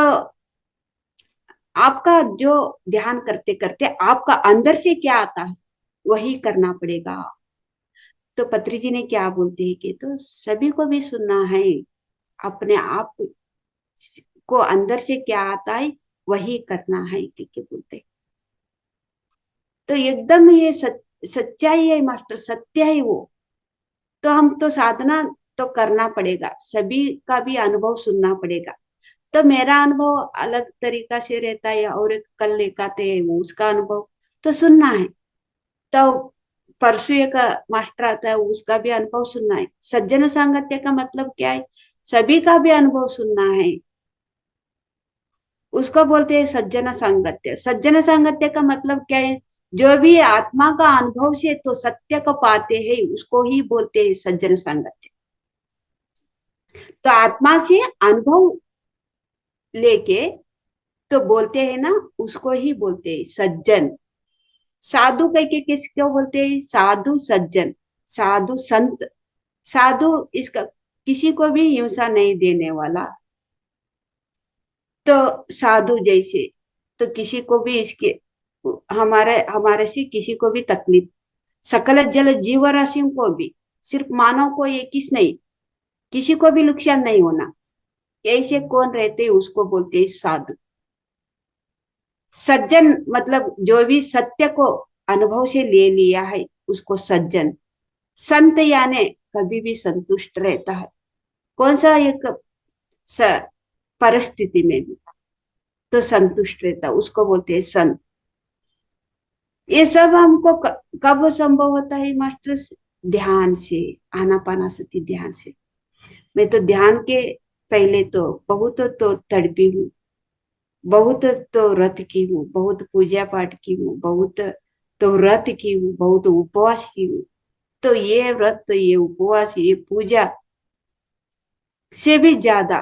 आपका जो ध्यान करते करते आपका अंदर से क्या आता है वही करना पड़ेगा। तो पत्री जी ने क्या बोलते हैं कि तो सभी को भी सुनना है, अपने आप को अंदर से क्या आता है वही करना है कि बोलते। तो एकदम ये सच्चाई है मास्टर, सत्य है वो। तो हम तो साधना तो करना पड़ेगा, सभी का भी अनुभव सुनना पड़ेगा। तो मेरा अनुभव अलग तरीका से रहता है और एक कल लेकाते है वो उसका अनुभव तो सुनना है। तो परसों एक मास्टर आता है उसका भी अनुभव सुनना है। सज्जन सांगत्य का मतलब क्या है, सभी का भी अनुभव सुनना है। उसको बोलते हैं सज्जन सांगत्य। सज्जन सांगत्य का मतलब क्या है, जो भी आत्मा का अनुभव से तो सत्य को पाते हैं उसको ही बोलते हैं सज्जन सांगत्य। तो आत्मा से अनुभव लेके तो बोलते हैं ना, उसको ही बोलते हैं सज्जन। साधु कह के किसको बोलते हैं, साधु सज्जन, साधु संत। साधु इसका किसी को भी हिंसा नहीं देने वाला, तो साधु जैसे, तो किसी को भी इसके हमारे हमारे से किसी को भी तकलीफ, सकल जल जीव राशियों को भी, सिर्फ मानव को एक ही नहीं, किसी को भी नुकसान नहीं होना, ऐसे कौन रहते उसको बोलते हैं साधु। सज्जन मतलब जो भी सत्य को अनुभव से ले लिया है उसको सज्जन। संत यानी कभी भी संतुष्ट रहता है, कौन सा एक परिस्थिति में भी तो संतुष्ट रहता, उसको बोलते हैं संत। ये सब हमको कब संभव होता है मास्टर? ध्यान से, आनापानासति ध्यान से। मैं तो ध्यान के पहले तो बहुत तो तड़पी हूँ, बहुत तो व्रत की हूँ, बहुत पूजा पाठ की हूँ, बहुत तो व्रत की हूँ, बहुत उपवास की हूँ। तो ये व्रत, ये उपवास, ये पूजा से भी ज्यादा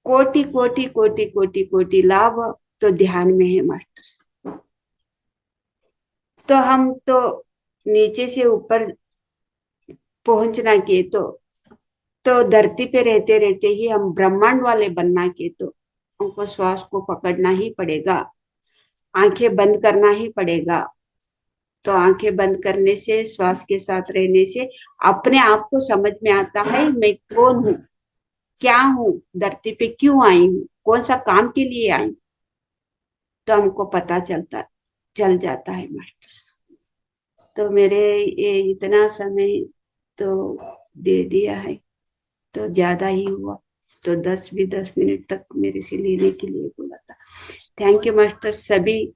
कोटि कोटि कोटि कोटि कोटि लाभ तो ध्यान में है मास्टर। तो हम तो नीचे से ऊपर पहुंचना के तो धरती पे रहते रहते ही हम ब्रह्मांड वाले बनना के तो हमको श्वास को पकड़ना ही पड़ेगा, आंखें बंद करना ही पड़ेगा। तो आंखें बंद करने से, श्वास के साथ रहने से अपने आप को समझ में आता है मैं कौन हूँ, क्या हूँ, धरती पे क्यों आई हूँ, कौन सा काम के लिए आई हूँ। तो हमको पता चल जाता है मास्टर। तो मेरे ये इतना समय तो दे दिया है, तो ज्यादा ही हुआ, तो 10 तक मेरे से लेने के लिए बोला था। Thank you master. सभी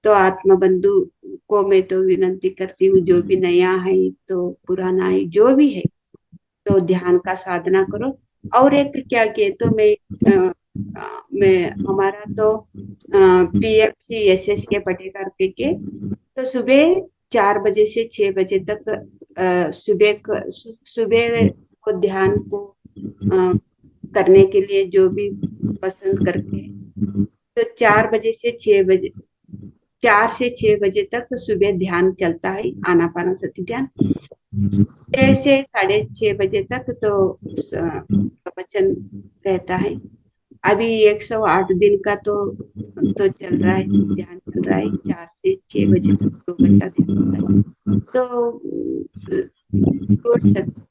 तो आत्मा बंधु को मैं तो विनती करती हूँ, जो भी नया है तो पुराना है जो भी है, तो ध्यान का साधना करो। और एक क्या किए तो मैं हमारा तो PFC SS के पटेकर के तो सुबह 4 बजे से 6 बजे तक सुबह को ध्यान को करने के लिए जो भी पसंद करते हैं, तो 4 बजे से 6 बजे, 4 से 6 बजे तक सुबह ध्यान चलता है, आनापानसति ध्यान। 6 से 6:30 बजे तक तो प्रवचन रहता है। अभी 108 दिन का तो चल रहा है, ध्यान चल रहा है 4 से 6 बजे तक 2 घंटा ध्यान होता है। तो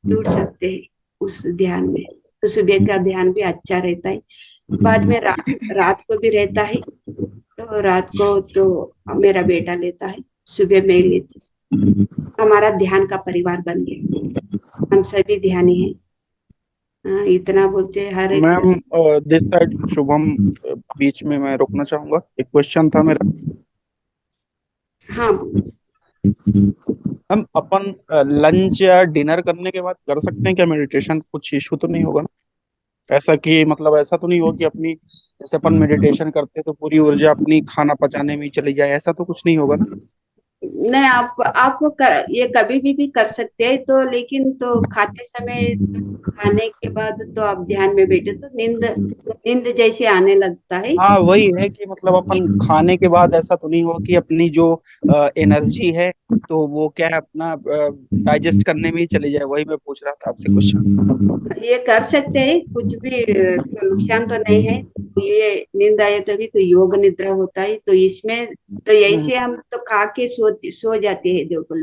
जुड़ सकते हैं उस ध्यान में। तो सुबह का ध्यान भी अच्छा रहता है, बाद में रात को भी रहता है। तो रात को तो मेरा बेटा लेता है, सुबह मैं लेती हूँ। हमारा ध्यान का परिवार बन गया, हम सभी ध्यानी हैं। इतना बोलते हैं हर एक। मैम दिस साइड शुभम, बीच में मैं रोकना चाहूंगा, एक क्वेश्चन था मेरा। हाँ हम अपन लंच या डिनर करने के बाद कर सकते हैं क्या मेडिटेशन? कुछ इशू तो नहीं होगा ना? ऐसा कि मतलब ऐसा तो नहीं हो कि अपनी जैसे अपन मेडिटेशन करते हैं तो पूरी ऊर्जा अपनी खाना पचाने में ही चली जाए, ऐसा तो कुछ नहीं होगा ना? नहीं, ये कभी भी कर सकते हैं तो, लेकिन तो खाते समय, खाने के बाद तो आप ध्यान में बैठे तो नींद नींद जैसे आने लगता है। हाँ वही है कि मतलब अपन खाने के बाद ऐसा तो नहीं हो कि अपनी जो एनर्जी है तो वो क्या है अपना डाइजेस्ट करने में ही चली जाए, वही मैं पूछ रहा था आपसे क्वेश्चन। ये कर सकते हैं, कुछ भी नुकसान तो नहीं है। ये नींद आए तभी तो योग निद्रा होता है, तो इसमें तो ऐसे हम तो खा के सो जाते हैं, देखो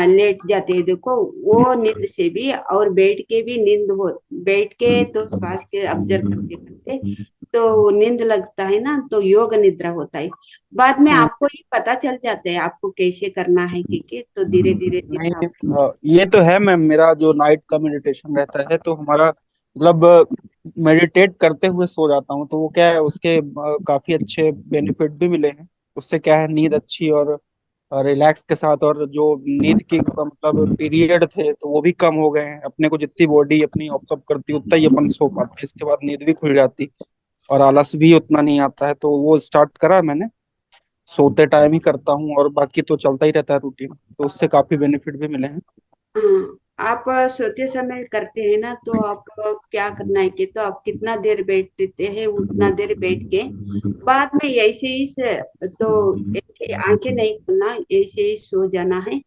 लेट जाते हैं, देखो वो नींद से भी, और बैठ के भी नींद हो, बैठ के तो श्वास के ऑब्जर्व करते करते तो नींद लगता है ना, तो योग निद्रा होता है। बाद में आपको ही पता चल जाता है आपको कैसे करना है कि तो धीरे धीरे नहीं ये तो है मैम, मेरा जो नाइट का मेडिटेशन रहता है तो हमारा मतलब मेडिटेट करते हुए सो जाता हूँ, तो वो क्या है उसके काफी अच्छे बेनिफिट भी मिले हैं। उससे क्या है नींद अच्छी और रिलैक्स के साथ, और जो नींद की मतलब पीरियड थे तो वो भी कम हो गए हैं। अपने को जितनी बॉडी अपनी ऑब्जर्व करती उतना ही अपन सो पाते हैं, इसके बाद नींद भी खुल जाती और आलस भी उतना नहीं आता है। तो वो स्टार्ट करा मैंने, सोते टाइम ही करता हूँ और बाकी तो चलता ही रहता है रूटीन, तो उससे काफी बेनिफिट भी मिले हैं। हाँ, आप सोते समय करते हैं ना, तो आप क्या करना है कि तो आप कितना देर बैठते हैं उतना देर बैठ के बाद में ऐसे ही तो ऐसे आंखें नहीं खोलना, ऐसे ही सो जाना है।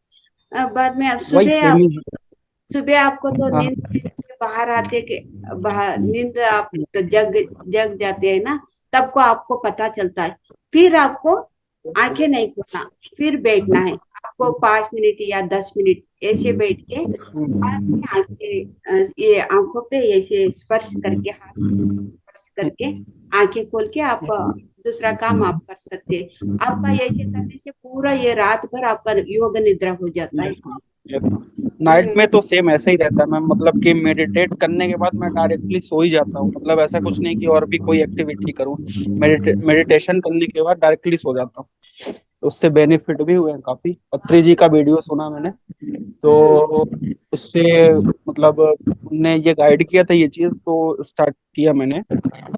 बाद में आप वही सुबह सेम ही है। सुबह आपको तो हाँ नींद से बाहर आते के बाहर नींद आप तो जग जग जाते हैं ना, तब को आपको पता चलता है। फिर आपको आंखें नहीं खोलना, फिर बैठना है आपको 5 मिनट या 10 मिनट ऐसे बैठ के बाद में आंखें ये आंखों पे ऐसे स्पर्श करके हाथ स्पर्श करके आंखें खोल के आप दूसरा काम आप कर सकते हैं। आपका ऐसे करने से पूरा ये रात भर आपका योग निद्रा हो जाता है। नाइट में तो सेम ऐसा ही रहता है मैम, मतलब कि मेडिटेट करने के बाद मैं डायरेक्टली सो ही जाता हूँ, मतलब ऐसा कुछ नहीं कि और भी कोई एक्टिविटी करूँ। मेडिटेशन करने के बाद डायरेक्टली सो जाता हूँ। तो उससे बेनिफिट भी हुए हैं काफी। अत्री जी का वीडियो सुना मैंने, तो उससे मतलब उनने ये गाइड किया था ये चीज, तो स्टार्ट किया मैंने,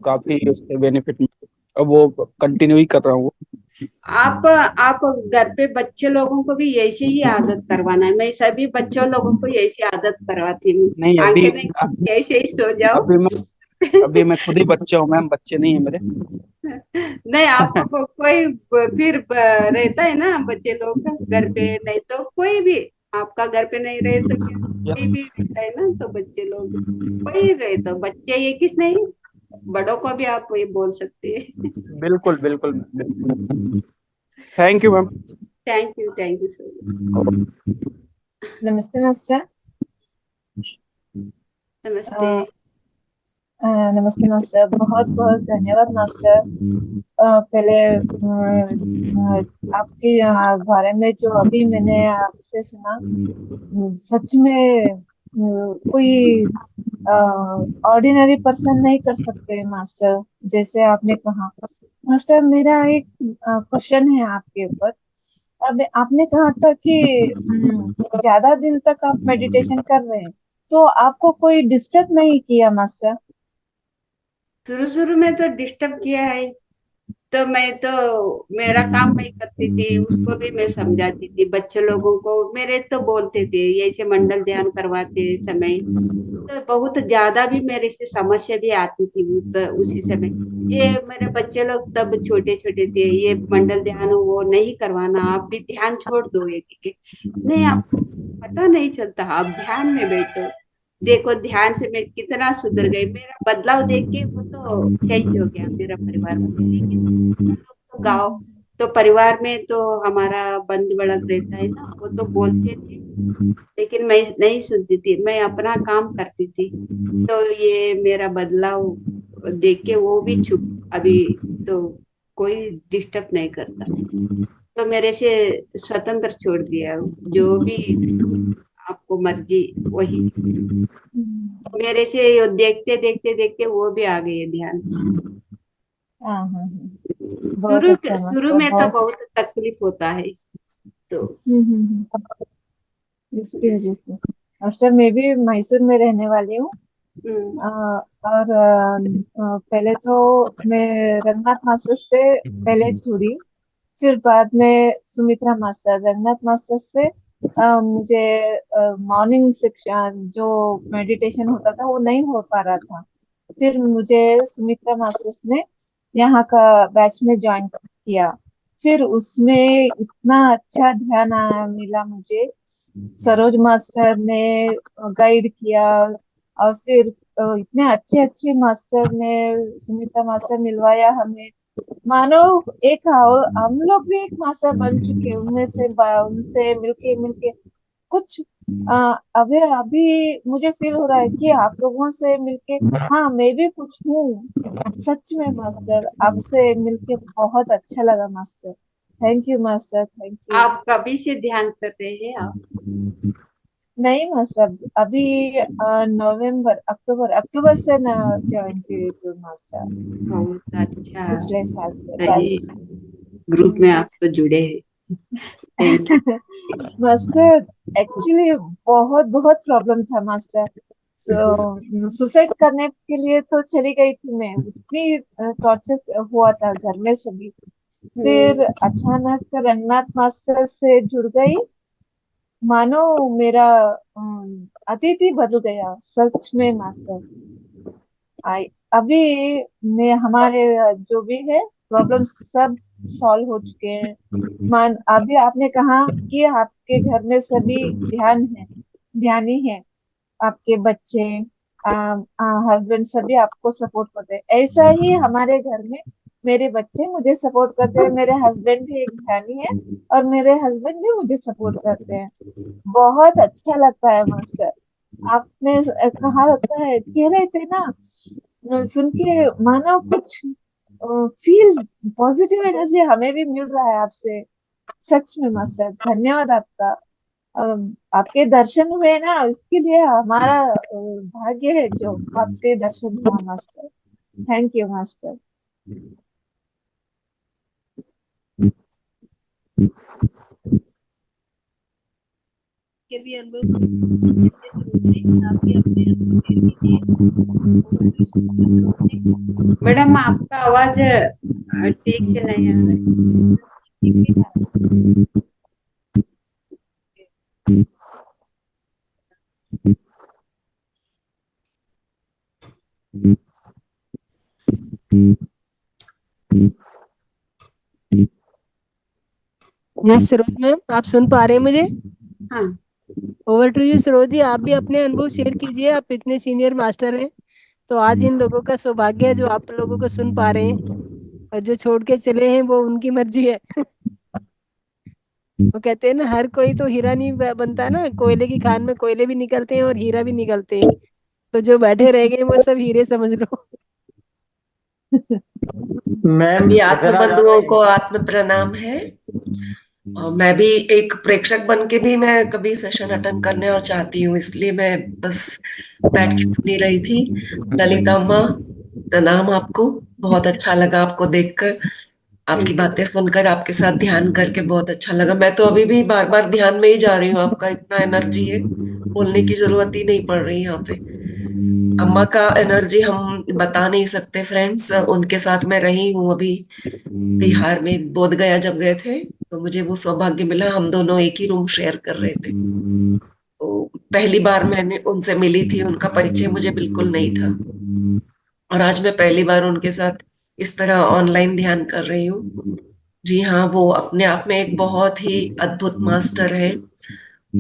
काफी उससे बेनिफिट। अब वो कंटिन्यू ही कर रहा हूँ। आप घर पे बच्चे लोगों को भी ऐसी ही आदत करवाना है। मैं सभी बच्चों लोगों को ऐसी आदत करवाती हूँ। नहीं अभी आंखें नहीं खोल के ऐसे ही सो जाओ। अभी मैं अभी मैं खुद ही बच्चा हूँ मैम, बच्चे नहीं है मेरे। नहीं आपको कोई फिर रहता है ना बच्चे लोग घर पे, नहीं तो कोई भी आपका घर पे नहीं रहे तो फिर कोई भी रहता है ना, तो बच्चे लोग कोई रहे तो बच्चे ये किस नहीं, बड़ों को भी आप ये बोल सकते हैं। बिल्कुल बिल्कुल बिल्कुल। Thank you ma'am. Thank you so much. नमस्ते मास्टर। नमस्ते। नमस्ते मास्टर, बहुत बहुत धन्यवाद मास्टर। पहले आपके बारे में जो अभी मैंने आपसे सुना, सच में कोई ऑर्डिनरी पर्सन नहीं कर सकते मास्टर, जैसे आपने कहा। मास्टर मेरा एक क्वेश्चन है आपके ऊपर। अब आपने कहा था कि ज्यादा दिन तक आप मेडिटेशन कर रहे हैं, तो आपको कोई डिस्टर्ब नहीं किया मास्टर? शुरू शुरू में तो डिस्टर्ब किया है, तो मैं तो मेरा काम मैं करती थी, उसको भी मैं समझाती थी। बच्चे लोगों को मेरे तो बोलते थे ये ऐसे मंडल ध्यान करवाते समय, तो बहुत ज्यादा भी मेरे से समस्या भी आती थी उसी समय। ये मेरे बच्चे लोग तब छोटे छोटे थे, ये मंडल ध्यान वो नहीं करवाना, आप भी ध्यान छोड़ दो ये के नहीं, आपको पता नहीं चलता, आप ध्यान में बैठो। देखो ध्यान से मैं कितना सुधर गई, मेरा बदलाव देख के वो तो चेंज हो गया मेरा परिवार वाले। लेकिन हम लोग तो गाँव, तो परिवार में तो हमारा बंद बड़क रहता है ना, वो तो बोलते थे लेकिन मैं नहीं सुनती थी, मैं अपना काम करती थी। तो ये मेरा बदलाव देख के वो भी चुप, अभी तो कोई डिस्टर्ब नहीं करता, तो मेरे से स्वतंत्र छोड़ दिया। जो भी आपको मर्जी वही, मेरे से ये देखते देखते देखते वो भी आ गए ध्यान। हाँ हाँ हाँ, बहुत अच्छा शुरू मास्टर, में तो बहुत। बहुत तकलीफ होता है तो। इसकी वजह से मास्टर, मैं भी मैसूर में रहने वाली हूँ। हम्म, और पहले तो मैं रंगनाथ मास्टर से पहले जुड़ी, फिर बाद में सुमित्रा मास्टर, रंगनाथ मास्टर से मुझे मॉर्निंग सेक्शन जो मेडिटेशन होता था वो नहीं हो पा रहा था। फिर मुझे सुमित्रा मास्टर्स ने यहाँ का बैच में ज्वाइन किया। फिर उसमें इतना अच्छा ध्यान मिला मुझे, सरोज मास्टर ने गाइड किया। और फिर इतने अच्छे अच्छे मास्टर ने, सुमित्रा मास्टर मिलवाया हमें। मानो एक हम लोग भी एक मास्टर बन चुके हैं उनमें से, उनसे मिलके मिलके कुछ अभी अभी मुझे फील हो रहा है कि आप लोगों से मिलके, हाँ मैं भी कुछ हूँ। सच में मास्टर, आपसे मिलके बहुत अच्छा लगा master. Thank you master, thank you. आप कभी से ध्यान कर रहे हैं आप? नहीं मास्टर, अभी नवंबर अक्टूबर अक्टूबर से न ज्वाइन किए थे मास्टर, बहुत अच्छा, पिछले साल से सही बस। ग्रुप में आप तो जुड़े हैं। Thank you. मास्टर एक्चुअली बहुत बहुत प्रॉब्लम था मास्टर। सुसाइड करने के लिए तो चली गई थी मैं, इतनी टॉर्चर हुआ था घर में सभी। फिर अचानक रंगनाथ मास्टर से जुड़ गई, मानो मेरा अतिथि बदल गया सच में मास्टर। आई अभी मैं हमारे जो भी है प्रॉब्लम सब सॉल्व हो चुके हैं। अभी आपने कहा कि आपके घर में सभी ध्यानी है, आपके बच्चे, हस्बैंड सभी आपको सपोर्ट करते हैं। ऐसा ही हमारे घर में मेरे बच्चे मुझे सपोर्ट करते हैं, मेरे हस्बैंड भी एक ज्ञानी है और मेरे हस्बैंड भी मुझे सपोर्ट करते हैं। बहुत अच्छा लगता है मास्टर। आपने कहा लगता है कह रहे थे ना, सुन के मानो कुछ फील पॉजिटिव एनर्जी हमें भी मिल रहा है आपसे। सच में मास्टर धन्यवाद आपका। आपके दर्शन हुए ना, इसके लिए हमारा भाग्य है जो आपके दर्शन हुआ मास्टर। Thank you master. के भी अनुभव आप भी अपने अनुभव शेयर कीजिए। मैडम आपका आवाज ठीक से नहीं आ रहा है। यस सरोज मैम, आप सुन पा रहे हैं मुझे? हाँ, over to you Saroj ji, आप भी अपने अनुभव शेयर कीजिए। आप इतने सीनियर मास्टर हैं, तो आज इन लोगों का सौभाग्य है जो आप लोगों को सुन पा रहे हैं, और जो छोड़ के चले हैं वो उनकी मर्जी है। वो कहते हैं ना, हर कोई तो हीरा नहीं बनता ना, कोयले की खान में कोयले भी निकलते हैं और हीरा भी निकलते हैं। तो जो बैठे रह गए वो सब हीरे समझ लो। मैम सभी अगर आत्म बंधुओं को आत्म प्रणाम है। और मैं भी एक प्रेक्षक बन के भी मैं कभी सेशन अटेंड करने और चाहती हूँ, इसलिए मैं बस बैठ के सुन ही रही थी। ललिता अम्मा, प्रणाम आपको। बहुत अच्छा लगा आपको देखकर, आपकी बातें सुनकर, आपके साथ ध्यान करके बहुत अच्छा लगा। मैं तो अभी भी बार बार ध्यान में ही जा रही हूँ, आपका इतना एनर्जी है, बोलने की जरूरत ही नहीं पड़ रही यहाँ पे। अम्मा का एनर्जी हम बता नहीं सकते फ्रेंड्स। उनके साथ मैं रही हूँ अभी बिहार में, बोध गया जब गए थे तो मुझे वो सौभाग्य मिला, हम दोनों एक ही रूम शेयर कर रहे थे। तो पहली बार मैंने उनसे मिली थी, उनका परिचय मुझे बिल्कुल नहीं था, और आज मैं पहली बार उनके साथ इस तरह ऑनलाइन ध्यान कर रही हूँ। जी हाँ, वो अपने आप में एक बहुत ही अद्भुत मास्टर है,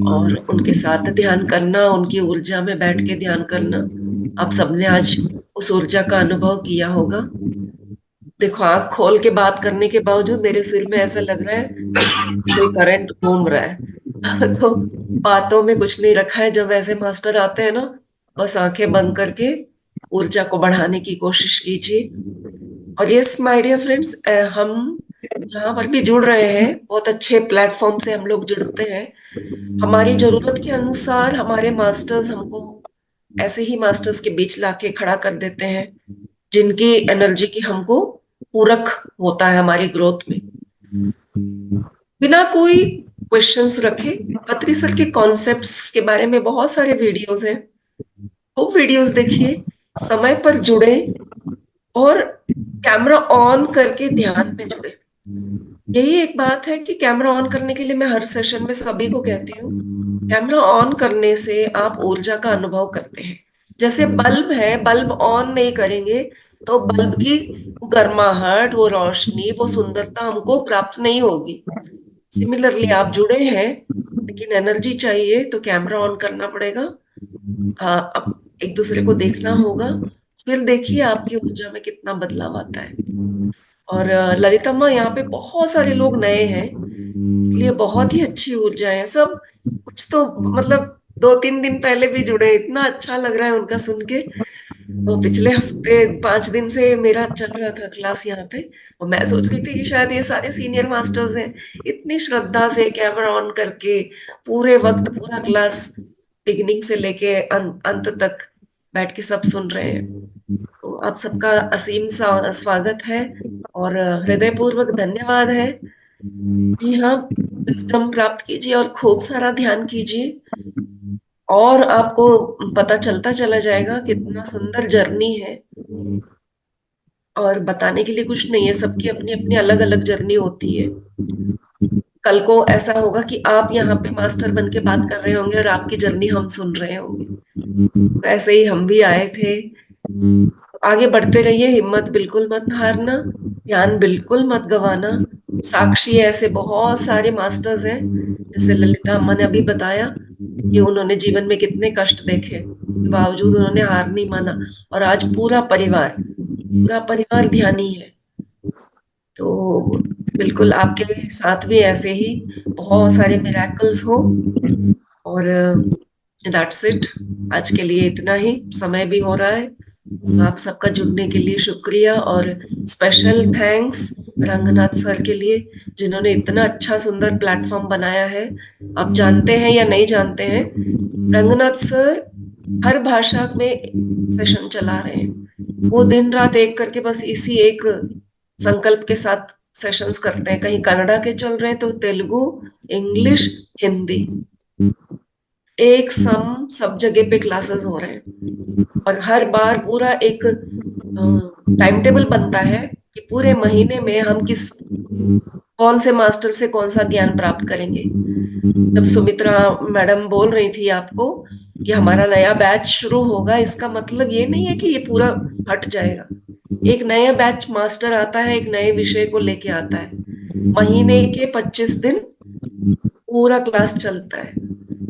और उनके साथ ध्यान करना, उनकी ऊर्जा में बैठ के ध्यान करना, आप सबने आज उस ऊर्जा का अनुभव किया होगा। देखो, आंख खोल के बात करने के बावजूद मेरे सिर में ऐसा लग रहा है कोई करंट घूम रहा है। तो बातों में कुछ नहीं रखा है। जब ऐसे मास्टर आते हैं ना, बस आंखें बंद करके ऊर्जा को बढ़ाने की कोशिश कीजिए। और यस माय डियर फ्रेंड्स, हम जहाँ पर भी जुड़ रहे हैं, बहुत अच्छे प्लेटफॉर्म से हम लोग जुड़ते हैं। हमारी जरूरत के अनुसार हमारे मास्टर्स हमको ऐसे ही मास्टर्स के बीच लाके खड़ा कर देते हैं, जिनकी एनर्जी की हमको पूरक होता है हमारी ग्रोथ में। बिना कोई क्वेश्चंस रखे पत्री सर के कॉन्सेप्ट्स के बारे में बहुत सारे वीडियोस हैं, वो वीडियोस देखिए, समय पर जुड़े और कैमरा ऑन करके ध्यान में जुड़े। यही एक बात है कि कैमरा ऑन करने के लिए मैं हर सेशन में सभी को कहती हूँ, कैमरा ऑन करने से आप ऊर्जा का अनुभव करते हैं। जैसे बल्ब है, बल्ब ऑन नहीं करेंगे तो बल्ब की गर्माहट, वो रोशनी, वो सुंदरता हमको प्राप्त नहीं होगी। सिमिलरली आप जुड़े हैं लेकिन एनर्जी चाहिए तो कैमरा ऑन करना पड़ेगा। अब एक दूसरे को देखना होगा, फिर देखिए आपकी ऊर्जा में कितना बदलाव आता है। और ललितम्मा, यहाँ पे बहुत सारे लोग नए हैं, इसलिए बहुत ही अच्छी ऊर्जा है सब कुछ। तो मतलब 2-3 दिन पहले भी जुड़े, इतना अच्छा लग रहा है उनका सुन के। तो पिछले हफ्ते 5 दिन से मेरा चल रहा था क्लास यहाँ पे, और मैं सोच रही थी कि शायद ये सारे सीनियर मास्टर्स हैं, इतनी श्रद्धा से कैमरा ऑन करके पूरे वक्त पूरा क्लास बिगिनिंग से लेके अंत तक बैठ के सब सुन रहे हैं। तो आप सबका असीम स्वागत है और हृदयपूर्वक धन्यवाद है। जी हाँ, विजडम प्राप्त कीजिए और खूब सारा ध्यान कीजिए, और आपको पता चलता चला जाएगा कितना सुंदर जर्नी है। और बताने के लिए कुछ नहीं है, सबकी अपनी अपनी अलग अलग जर्नी होती है। कल को ऐसा होगा कि आप यहाँ पे मास्टर बन के बात कर रहे होंगे और आपकी जर्नी हम सुन रहे होंगे। तो ऐसे ही हम भी आए थे। आगे बढ़ते रहिए, हिम्मत बिल्कुल मत हारना, ध्यान बिल्कुल मत गवाना, साक्षी, ऐसे बहुत सारे मास्टर्स हैं, जैसे ललिता अम्मा ने अभी बताया कि उन्होंने जीवन में कितने कष्ट देखे, उसके बावजूद उन्होंने हार नहीं माना, और आज पूरा परिवार ध्यानी है। तो बिल्कुल आपके साथ भी ऐसे ही बहुत सारे मिराकल्स हो। और दैट्स इट, आज के लिए इतना ही, समय भी हो रहा है। आप सबका जुड़ने के लिए शुक्रिया, और स्पेशल थैंक्स रंगनाथ सर के लिए, जिन्होंने इतना अच्छा सुंदर प्लेटफॉर्म बनाया है। आप जानते हैं या नहीं जानते हैं, रंगनाथ सर हर भाषा में सेशन चला रहे हैं। वो दिन रात एक करके बस इसी एक संकल्प के साथ सेशंस करते हैं। कहीं कन्नड़ा के चल रहे हैं तो तेलुगु, इंग्लिश, हिंदी, एक सम सब जगह पे क्लासेस हो रहे हैं। और हर बार पूरा एक टाइम टेबल बनता है कि पूरे महीने में हम कौन से मास्टर से कौन सा ज्ञान प्राप्त करेंगे। जब सुमित्रा मैडम बोल रही थी आपको कि हमारा नया बैच शुरू होगा, इसका मतलब ये नहीं है कि ये पूरा हट जाएगा। एक नया बैच मास्टर आता है, एक नए विषय को लेके आता है, महीने के 25 दिन पूरा क्लास चलता है।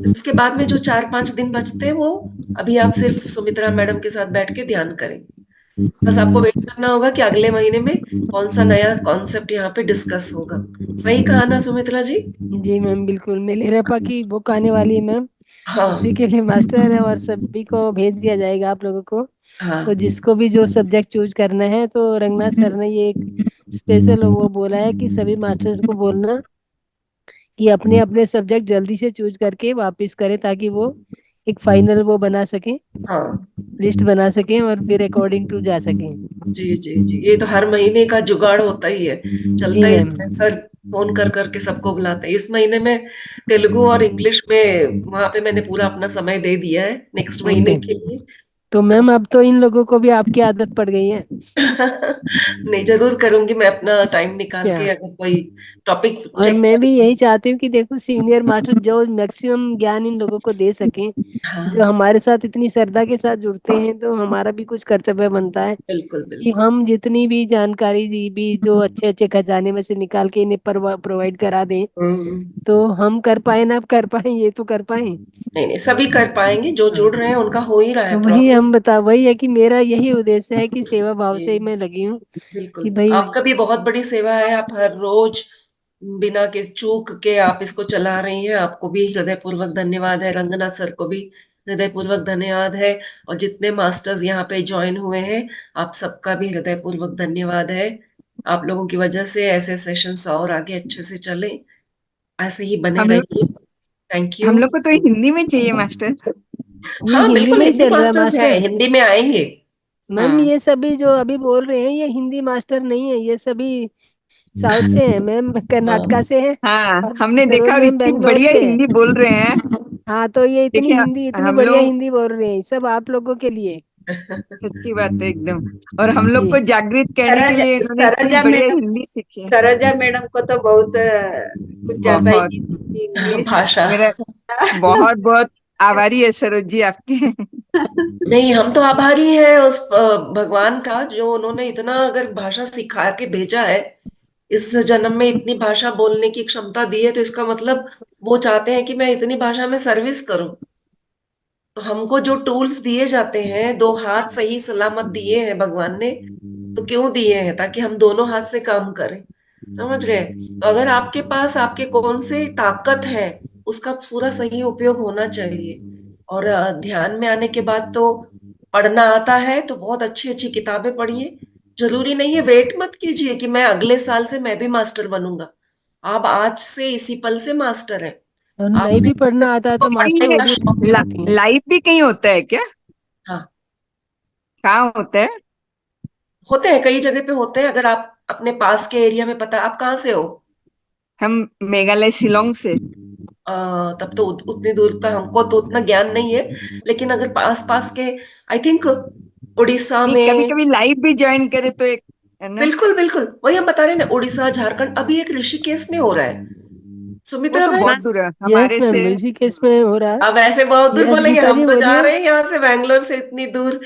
उसके बाद में जो 4-5 दिन बचते हैं, वो अभी आप सिर्फ सुमित्रा मैडम के साथ बैठ के ध्यान करेंगे। बस आपको वेट करना होगा कि अगले महीने में कौन सा नया कॉन्सेप्ट यहाँ पे डिस्कस होगा। सही कहा ना सुमित्रा जी? जी मैम, बिल्कुल। मिलेरपा की बुक आने वाली है मैम, हाँ उसी के लिए मास्टर है, और सभी को भेज दिया जाएगा आप लोगों को। हाँ तो जिसको भी जो सब्जेक्ट चूज करना है, तो रंगनाथ सर ने ये एक स्पेशल वो बोला है कि सभी मास्टर्स को बोलना कि अपने अपने सब्जेक्ट जल्दी से चूज करके वापस करें, ताकि वो एक फाइनल वो बना सकें, हाँ लिस्ट बना सकें, और फिर अकॉर्डिंग टू जा सकें। जी जी जी, ये तो हर महीने का जुगाड़ होता ही है, जी चलता ही मैम। रहता है। सर फोन कर करके सबको बुलाते हैं। इस महीने में तेलुगु और इंग्लिश में वहां पे मैंने पूरा अपना समय दे दिया है नेक्स्ट महीने ओके। के लिए। तो मैम अब तो इन लोगों को भी आपकी आदत पड़ गई है नहीं, जरूर करूंगी मैं, अपना टाइम निकाल क्या? के अगर कोई टॉपिक और चेक मैं कर। भी यही चाहती हूँ कि देखो, सीनियर मास्टर जो मैक्सिमम ज्ञान इन लोगों को दे सकें, जो हाँ हमारे साथ इतनी श्रद्धा के साथ जुड़ते हैं, तो हमारा भी कुछ कर्तव्य बनता है बिल्कुल कि बिल्कुल। हम जितनी भी जानकारी दी भी, जो अच्छे अच्छे खजाने में से निकाल के इन्हें प्रोवाइड करा दें, तो हम कर पाए ना कर पाए, ये तो कर पाए। नहीं नहीं, सभी कर पाएंगे, जो हाँ। जुड़ रहे हैं उनका हो ही रहा तो है वही हम प्रोसेस। बता वही है कि मेरा यही उद्देश्य है कि सेवा भाव से ही मैं लगी हूँ कि बिल्कुल, भाई। आपका भी बहुत बड़ी सेवा है। आप हर रोज बिना किस चूक के आप इसको चला रही हैं। आपको भी हृदयपूर्वक धन्यवाद है, रंगनाथ सर को भी हृदयपूर्वक धन्यवाद है, और जितने मास्टर्स यहाँ पे ज्वाइन हुए हैं, आप सबका भी हृदयपूर्वक धन्यवाद है। आप लोगों की वजह से ऐसे सेशंस और आगे अच्छे से चले, ऐसे ही बने हम लोग रहिए। Thank you. हम लोग को तो हिंदी में चाहिए मास्टर। ये हाँ हिंदी बिल्कुल, में ही हिंदी चल रहा है मास्टर्स हैं, मास्टर। हिंदी में आएंगे। मैम हाँ ये सभी जो अभी बोल रहे हैं, ये हिंदी मास्टर नहीं है, ये सभी साउथ से है मैम, कर्नाटका हाँ से है, हाँ, और हमने देखा सरोज और मैम इतनी बेंगलोर बढ़िया से है। हिंदी बोल रहे हैं। हाँ, तो ये इतनी देखिए, हिंदी, इतनी हम बढ़िया लोग, हिंदी बोल रहे हैं, सब आप लोगों के लिए। सच्ची बात है एकदम। और हम लोग जी। को जागृत करने के लिए इन्होंने इतनी सरोजा बढ़िया मैडम, हिंदी सीखी है। सरोजा मैडम को तो बहुत कुछ ज्यादा बहुत। ही इंग्लिश। भाषा। मेरा बहुत बहुत आभारी है सरोज जी आपके। नहीं, हम तो आभारी हैं उस भगवान का, जो उन्होंने इतना अगर भाषा सिखा के भेजा है, इस जन्म में इतनी भाषा बोलने की क्षमता दी है, तो इसका मतलब वो चाहते हैं कि मैं इतनी भाषा में सर्विस करूं। तो हमको जो टूल्स दिए जाते हैं, दो हाथ सही सलामत दिए हैं भगवान ने, तो क्यों दिए हैं? ताकि हम दोनों हाथ से काम करें। समझ गए? तो अगर आपके पास आपके कौन से ताकत है, उसका पूरा सही उपयोग होना चाहिए। और ध्यान में आने के बाद तो पढ़ना आता है तो बहुत अच्छी अच्छी किताबें पढ़िए। जरूरी नहीं है, वेट मत कीजिए कि मैं अगले साल से मैं भी मास्टर बनूंगा। आप आज से इसी पल से मास्टर हैं। और आप नहीं भी पढ़ना आता है तो मास्टर वो पढ़ने का भी शौक नहीं होती है। लाइव भी कहीं होता है क्या? हाँ, कहाँ होता है? होते हैं, कई जगह पे होते हैं। अगर आप अपने पास के एरिया में, पता आप कहाँ से हो? हम मेघालय शिलोंग से। तब तो उतनी दूर का हमको तो उतना ज्ञान नहीं है, लेकिन अगर पास पास के, आई थिंक उड़ीसा नहीं, कभी में। कभी लाइव भी ज्वाइन करे तो एक, है ना? बिल्कुल बिल्कुल, वही हम बता रहे हैं ना, उड़ीसा, झारखंड, अभी एक ऋषिकेश में हो रहा है। वो सुमित्रा तो बहन, बहुत दूर है यस हमारे मैम, से। ऋषिकेश में हो रहा है। अब ऐसे बहुत दूर यस बोलेंगे? गीता हम जी तो जा बोलिए। रहे हैं यहाँ से बैंगलोर से इतनी दूर।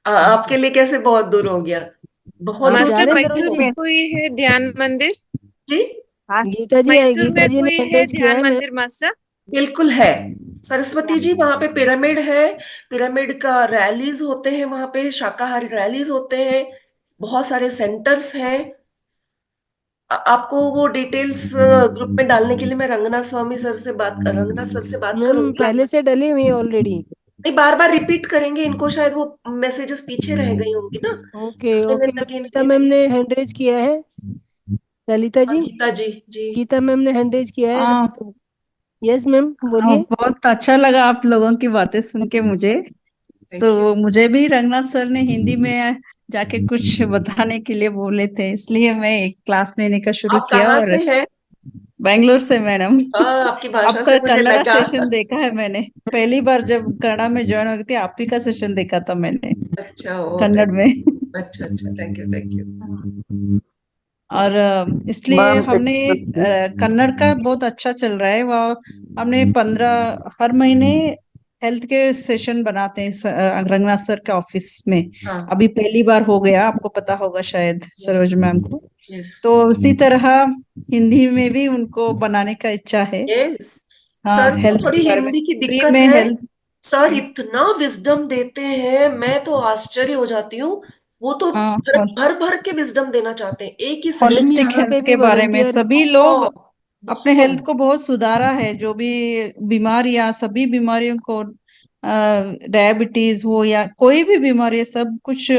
आपके लिए कैसे बहुत दूर हो गया? बहुत आप दूर जा मास्टर रहे तो हैं नहीं सरोज मैसूर है। में जी? कोई है ध्यान मंदिर? जी, हाँ, गीता जी मैसूर गीता में जी ने कोई है मैनेज किया ध्यान है मैम। मंदिर मास्टर? बिल्कुल है सरस्वती जी, वहां पे पिरामिड है। पिरामिड का रैलीज होते हैं, वहां पे शाकाहारी रैलीज होते हैं, बहुत सारे सेंटर्स हैं। आपको वो डिटेल्स ग्रुप में डालने के लिए मैं रंगनाथ सर से बात मैम करूंगी। पहले से डली हुई है ऑलरेडी। नहीं, बार बार रिपीट करेंगे इनको, शायद वो मैसेजेस पीछे रह गई होंगी ना। ओके कहने ओके मैम, लगी गीता नहीं मैम नहीं। ने हैंड रेज किया है। ललिता जी, गीता जी जी। गीता मैम ने हैंड रेज किया है। हाँ तो यस मैम हाँ, बोलिए। बहुत अच्छा लगा आप लोगों की बातें सुन के मुझे। Thank you. मुझे भी रंगनाथ सर ने हिंदी में जाके कुछ बताने के लिए बोले थे, इसलिए मैं एक क्लास लेने का शुरू आप किया। कहाँ और से हैं? बेंगलोर से मैडम। हाँ, आपकी भाषा आपका से मुझे कन्नड़ा लगा। सेशन देखा है मैंने। पहली बार जब कन्नड़ा में ज्वाइन हुई थी, आप ही का सेशन देखा था मैंने अच्छा, ओ कन्नड़ थैंक में। यू। अच्छा अच्छा, थैंक यू थैंक यू। और इसलिए हमने कन्नड़ का बहुत अच्छा चल रहा है। वह हमने 15 हर महीने हेल्थ के सेशन बनाते हैं रंगनाथ सर के ऑफिस में। हाँ। अभी पहली बार हो गया, आपको पता होगा शायद सरोज मैम को। यस तो उसी तरह हिंदी में भी उनको बनाने का इच्छा है। यस। हाँ, सर को हेल्थ के थोड़ी बारे में हिंदी की फ्री दिक्कत में है। हेल्थ। सर इतना विजडम देते हैं, मैं तो आश्चर्य हो जाती हूँ। वो तो हाँ, भर भर भर के विजडम देना चाहते हैं एक ही मैम सेशन। होलिस्टिक यहाँ पे हेल्थ भी के बारे में वॉलंटियर। सभी लोग अपने बहुत। हेल्थ को बहुत सुधारा है। जो भी बीमारियां, सभी बीमारियों को, डायबिटीज हो या कोई भी बीमारी है, सब कुछ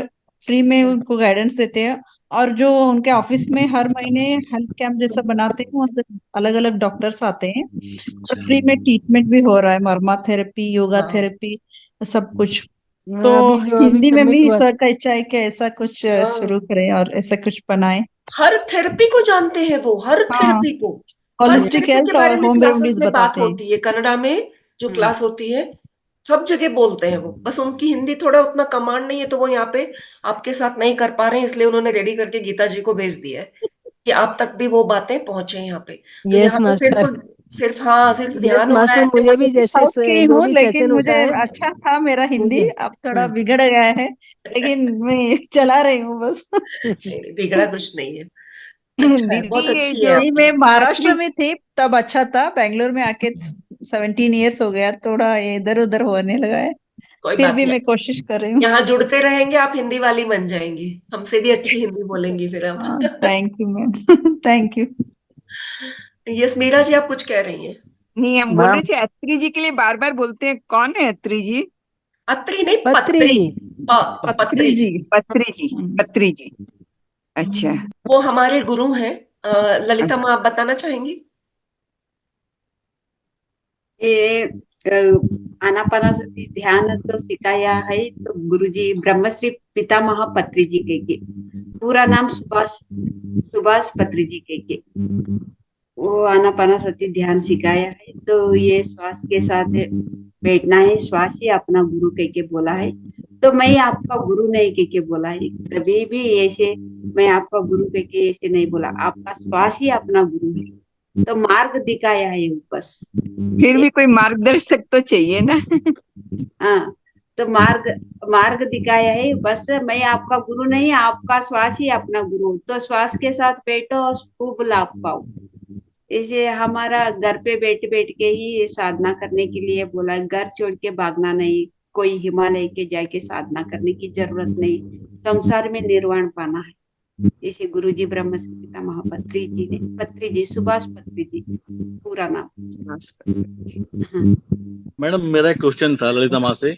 फ्री में उनको गाइडेंस देते हैं। और जो उनके ऑफिस में हर महीने हेल्थ कैंप जैसा बनाते हैं, वहाँ अलग अलग डॉक्टर्स आते हैं और फ्री में ट्रीटमेंट भी हो रहा है, मर्मा थेरेपी, योगा हाँ, थेरेपी, सब कुछ। तो अभी जो अभी हिंदी में सबमिट भी हुआ। सर का इच्छा है कि ऐसा कुछ हाँ। शुरू करें और ऐसा कुछ बनाए। हर थेरेपी को जानते हैं वो, हर हाँ, थेरेपी को। हर होलिस्टिक थेरेपी के हेल्थ बारे और में होम क्लासेस रेमेडीज में बात बताते हैं। होती है, कनाडा में जो हम्म। क्लास होती है सब जगह बोलते हैं वो। बस उनकी हिंदी थोड़ा उतना कमांड नहीं है, तो वो यहाँ पे आपके साथ नहीं कर पा रहे हैं, इसलिए उन्होंने रेडी करके गीता जी को भेज दिया है कि आप तक भी वो बातें पहुंचे यहाँ पे। तो यस यहाँ पे मास्टर। सिर्फ यस ध्यान हो रहा है, मास्टर, ऐसे मुझे भी मस्त। जैसे साउथ की जो हूँ, भी लेकिन सेशन होता मुझे है अच्छा था मेरा हिंदी। मुझे। अब थोड़ा बिगड़ गया है, लेकिन मैं चला रही हूँ बस। नहीं नहीं, बिगड़ा कुछ नहीं है। अच्छा है, दीदी बहुत ये अच्छी है जो नहीं, मैं आपकी। महाराष्ट्र अत्री में थी तब अच्छा था। बेंगलोर में आके 17 इयर्स हो गया, थोड़ा इधर उधर होने लगा है। कोई फिर बात भी नहीं, मैं कोशिश कर रही हूँ। यहाँ जुड़ते रहेंगे, आप हिंदी वाली बन जाएंगी, हमसे भी अच्छी हिंदी बोलेंगी फिर आप। हाँ, thank you ma'am. Thank you yes, Meera ji आप कुछ कह रही हैं। नहीं, हम बोल रहे मैम। थे अत्री जी के लिए बार बार बोलते हैं, कौन है अत्री जी? अत्री नहीं, पत्री पत्री। जी। पत्री पत्री। जी। पत्री जी। हम्म। पत्री जी। अच्छा। वो हमारे गुरु हैं। ललिता माँ, आप बताना चाहेंगी? ये आनापानासति ध्यान तो सिखाया है तो गुरुजी ब्रह्मश्री पितामह पत्री जी के पूरा नाम सुभाष सुभाष पत्री जी के वो आनापानासति ध्यान सिखाया है। तो ये श्वास के साथ बैठना है, श्वास ही अपना गुरु कह के बोला है। तो मैं आपका गुरु नहीं कह के बोला है, कभी भी ऐसे मैं आपका गुरु कह के ऐसे नहीं बोला, आपका श्वास ही अपना गुरु है। तो मार्ग दिखाया है वो बस। फिर भी कोई मार्गदर्शक तो चाहिए ना। हाँ, तो मार्ग मार्ग दिखाया है बस। मैं आपका गुरु नहीं, आपका श्वास ही अपना गुरु। तो श्वास के साथ बैठो और खूब लाभ पाओ। इसे हमारा घर पे बैठ बैठ के ही साधना करने के लिए बोला, घर छोड़ के भागना नहीं, कोई हिमालय के जाके साधना करने की जरूरत नहीं, संसार में निर्वाण पाना है। इसे गुरु जी ब्रह्म श्री पितामह पत्री जी ने, पत्री जी सुभाष पत्री जी पूरा नाम। हाँ। मैडम मेरा एक क्वेश्चन था ललिता माँ से।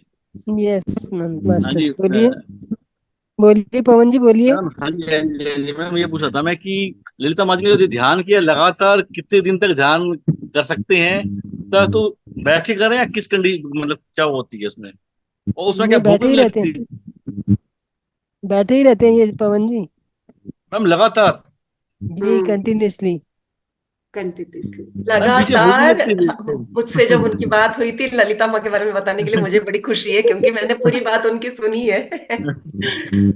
यस मैम हाँ मास्टर जी। बोलिए। बोलिए पवन जी बोलिए। मैम, हाँ जी हाँ जी हाँ जी मैम, ये पूछा था मैं कि ललिता माँ जी ने जो ध्यान किया, लगातार कितने दिन तक ध्यान कर सकते हैं? तो बैठ के करें या किस कंडीशन, मतलब क्या होती है उसमें? और उसमें क्या नहीं, भूख भी बैठे ही नहीं रहते लगती? हैं, बैठे ही रहते हैं ये पवन जी। मैम लगातार? जी कंटिन्यूसली। मैम पीछे भूख नहीं लगातार। लगती? मुझसे जब उनकी बात हुई थी ललिता माँ के बारे में बताने के लिए, मुझे बड़ी खुशी है क्योंकि मैंने पूरी बात उनकी सुनी है।